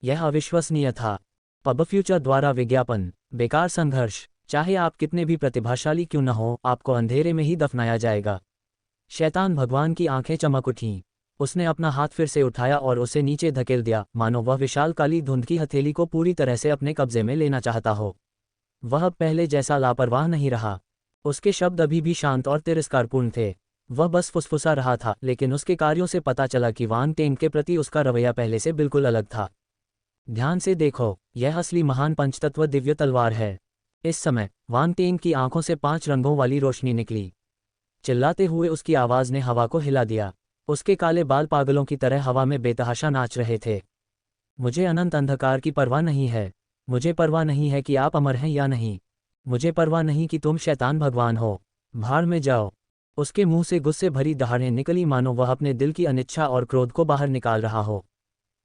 यह अविश्वसनीय था। पब फ्यूचर द्वारा विज्ञापन। बेकार संघर्ष। चाहे आप कितने भी प्रतिभाशाली क्यों न हो, आपको अंधेरे में ही दफनाया जाएगा। शैतान भगवान की आंखें चमक उठीं। उसने अपना हाथ फिर से उठाया और उसे नीचे धकेल दिया, मानो वह विशाल काली धुंध की हथेली को पूरी तरह से अपने कब्जे में लेना चाहता हो। वह अब पहले जैसा लापरवाह नहीं रहा। उसके शब्द अभी भी शांत और तिरस्कारपूर्ण थे। वह बस फुसफुसा रहा था, लेकिन उसके कार्यों से पता चला कि वांग टेंग के प्रति उसका रवैया पहले से बिल्कुल अलग था। ध्यान से देखो, यह असली महान पंचतत्व दिव्य तलवार है। इस समय वांग टेंग की आंखों से 5 रंगों वाली रोशनी निकली। चिल्लाते हुए उसकी आवाज़ ने हवा को हिला दिया। उसके काले बाल पागलों की तरह हवा में बेतहाशा नाच रहे थे। मुझे अनंत अंधकार की परवाह नहीं है। मुझे परवाह नहीं है कि आप अमर हैं या नहीं। मुझे परवाह नहीं कि तुम शैतान भगवान हो। भाड़ में जाओ। उसके मुंह से गुस्से भरी दहाड़ें निकली, मानो वह अपने दिल की अनिच्छा और क्रोध को बाहर निकाल रहा हो।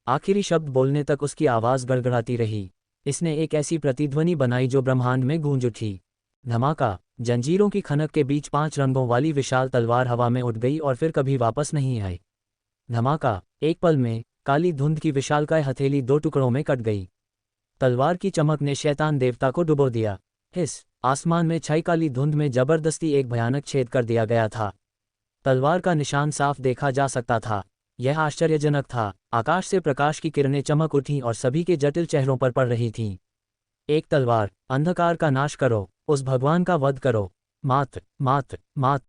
आखिरी शब्द बोलने तक उसकी आवाज़ गड़गड़ाती रही। इसने एक ऐसी प्रतिध्वनि बनाई जो ब्रह्मांड में गूंज उठी। धमाका। जंजीरों की खनक के बीच 5 रंगों वाली विशाल तलवार हवा में उठ गई और फिर कभी वापस नहीं आई। धमाका। एक पल में काली धुंध की विशालकाय हथेली 2 टुकड़ों में कट गई। तलवार की चमक ने शैतान देवता को डुबो दिया। हिस। आसमान में छाई काली धुंध में जबरदस्ती एक भयानक छेद कर दिया गया था। तलवार का निशान साफ देखा जा सकता था। यह आश्चर्यजनक था। आकाश से प्रकाश की किरणें चमक उठीं और सभी के जटिल चेहरों पर पड़ रही थीं। एक तलवार। अंधकार का नाश करो। उस भगवान का वध करो। मात्र मात्र मात्र।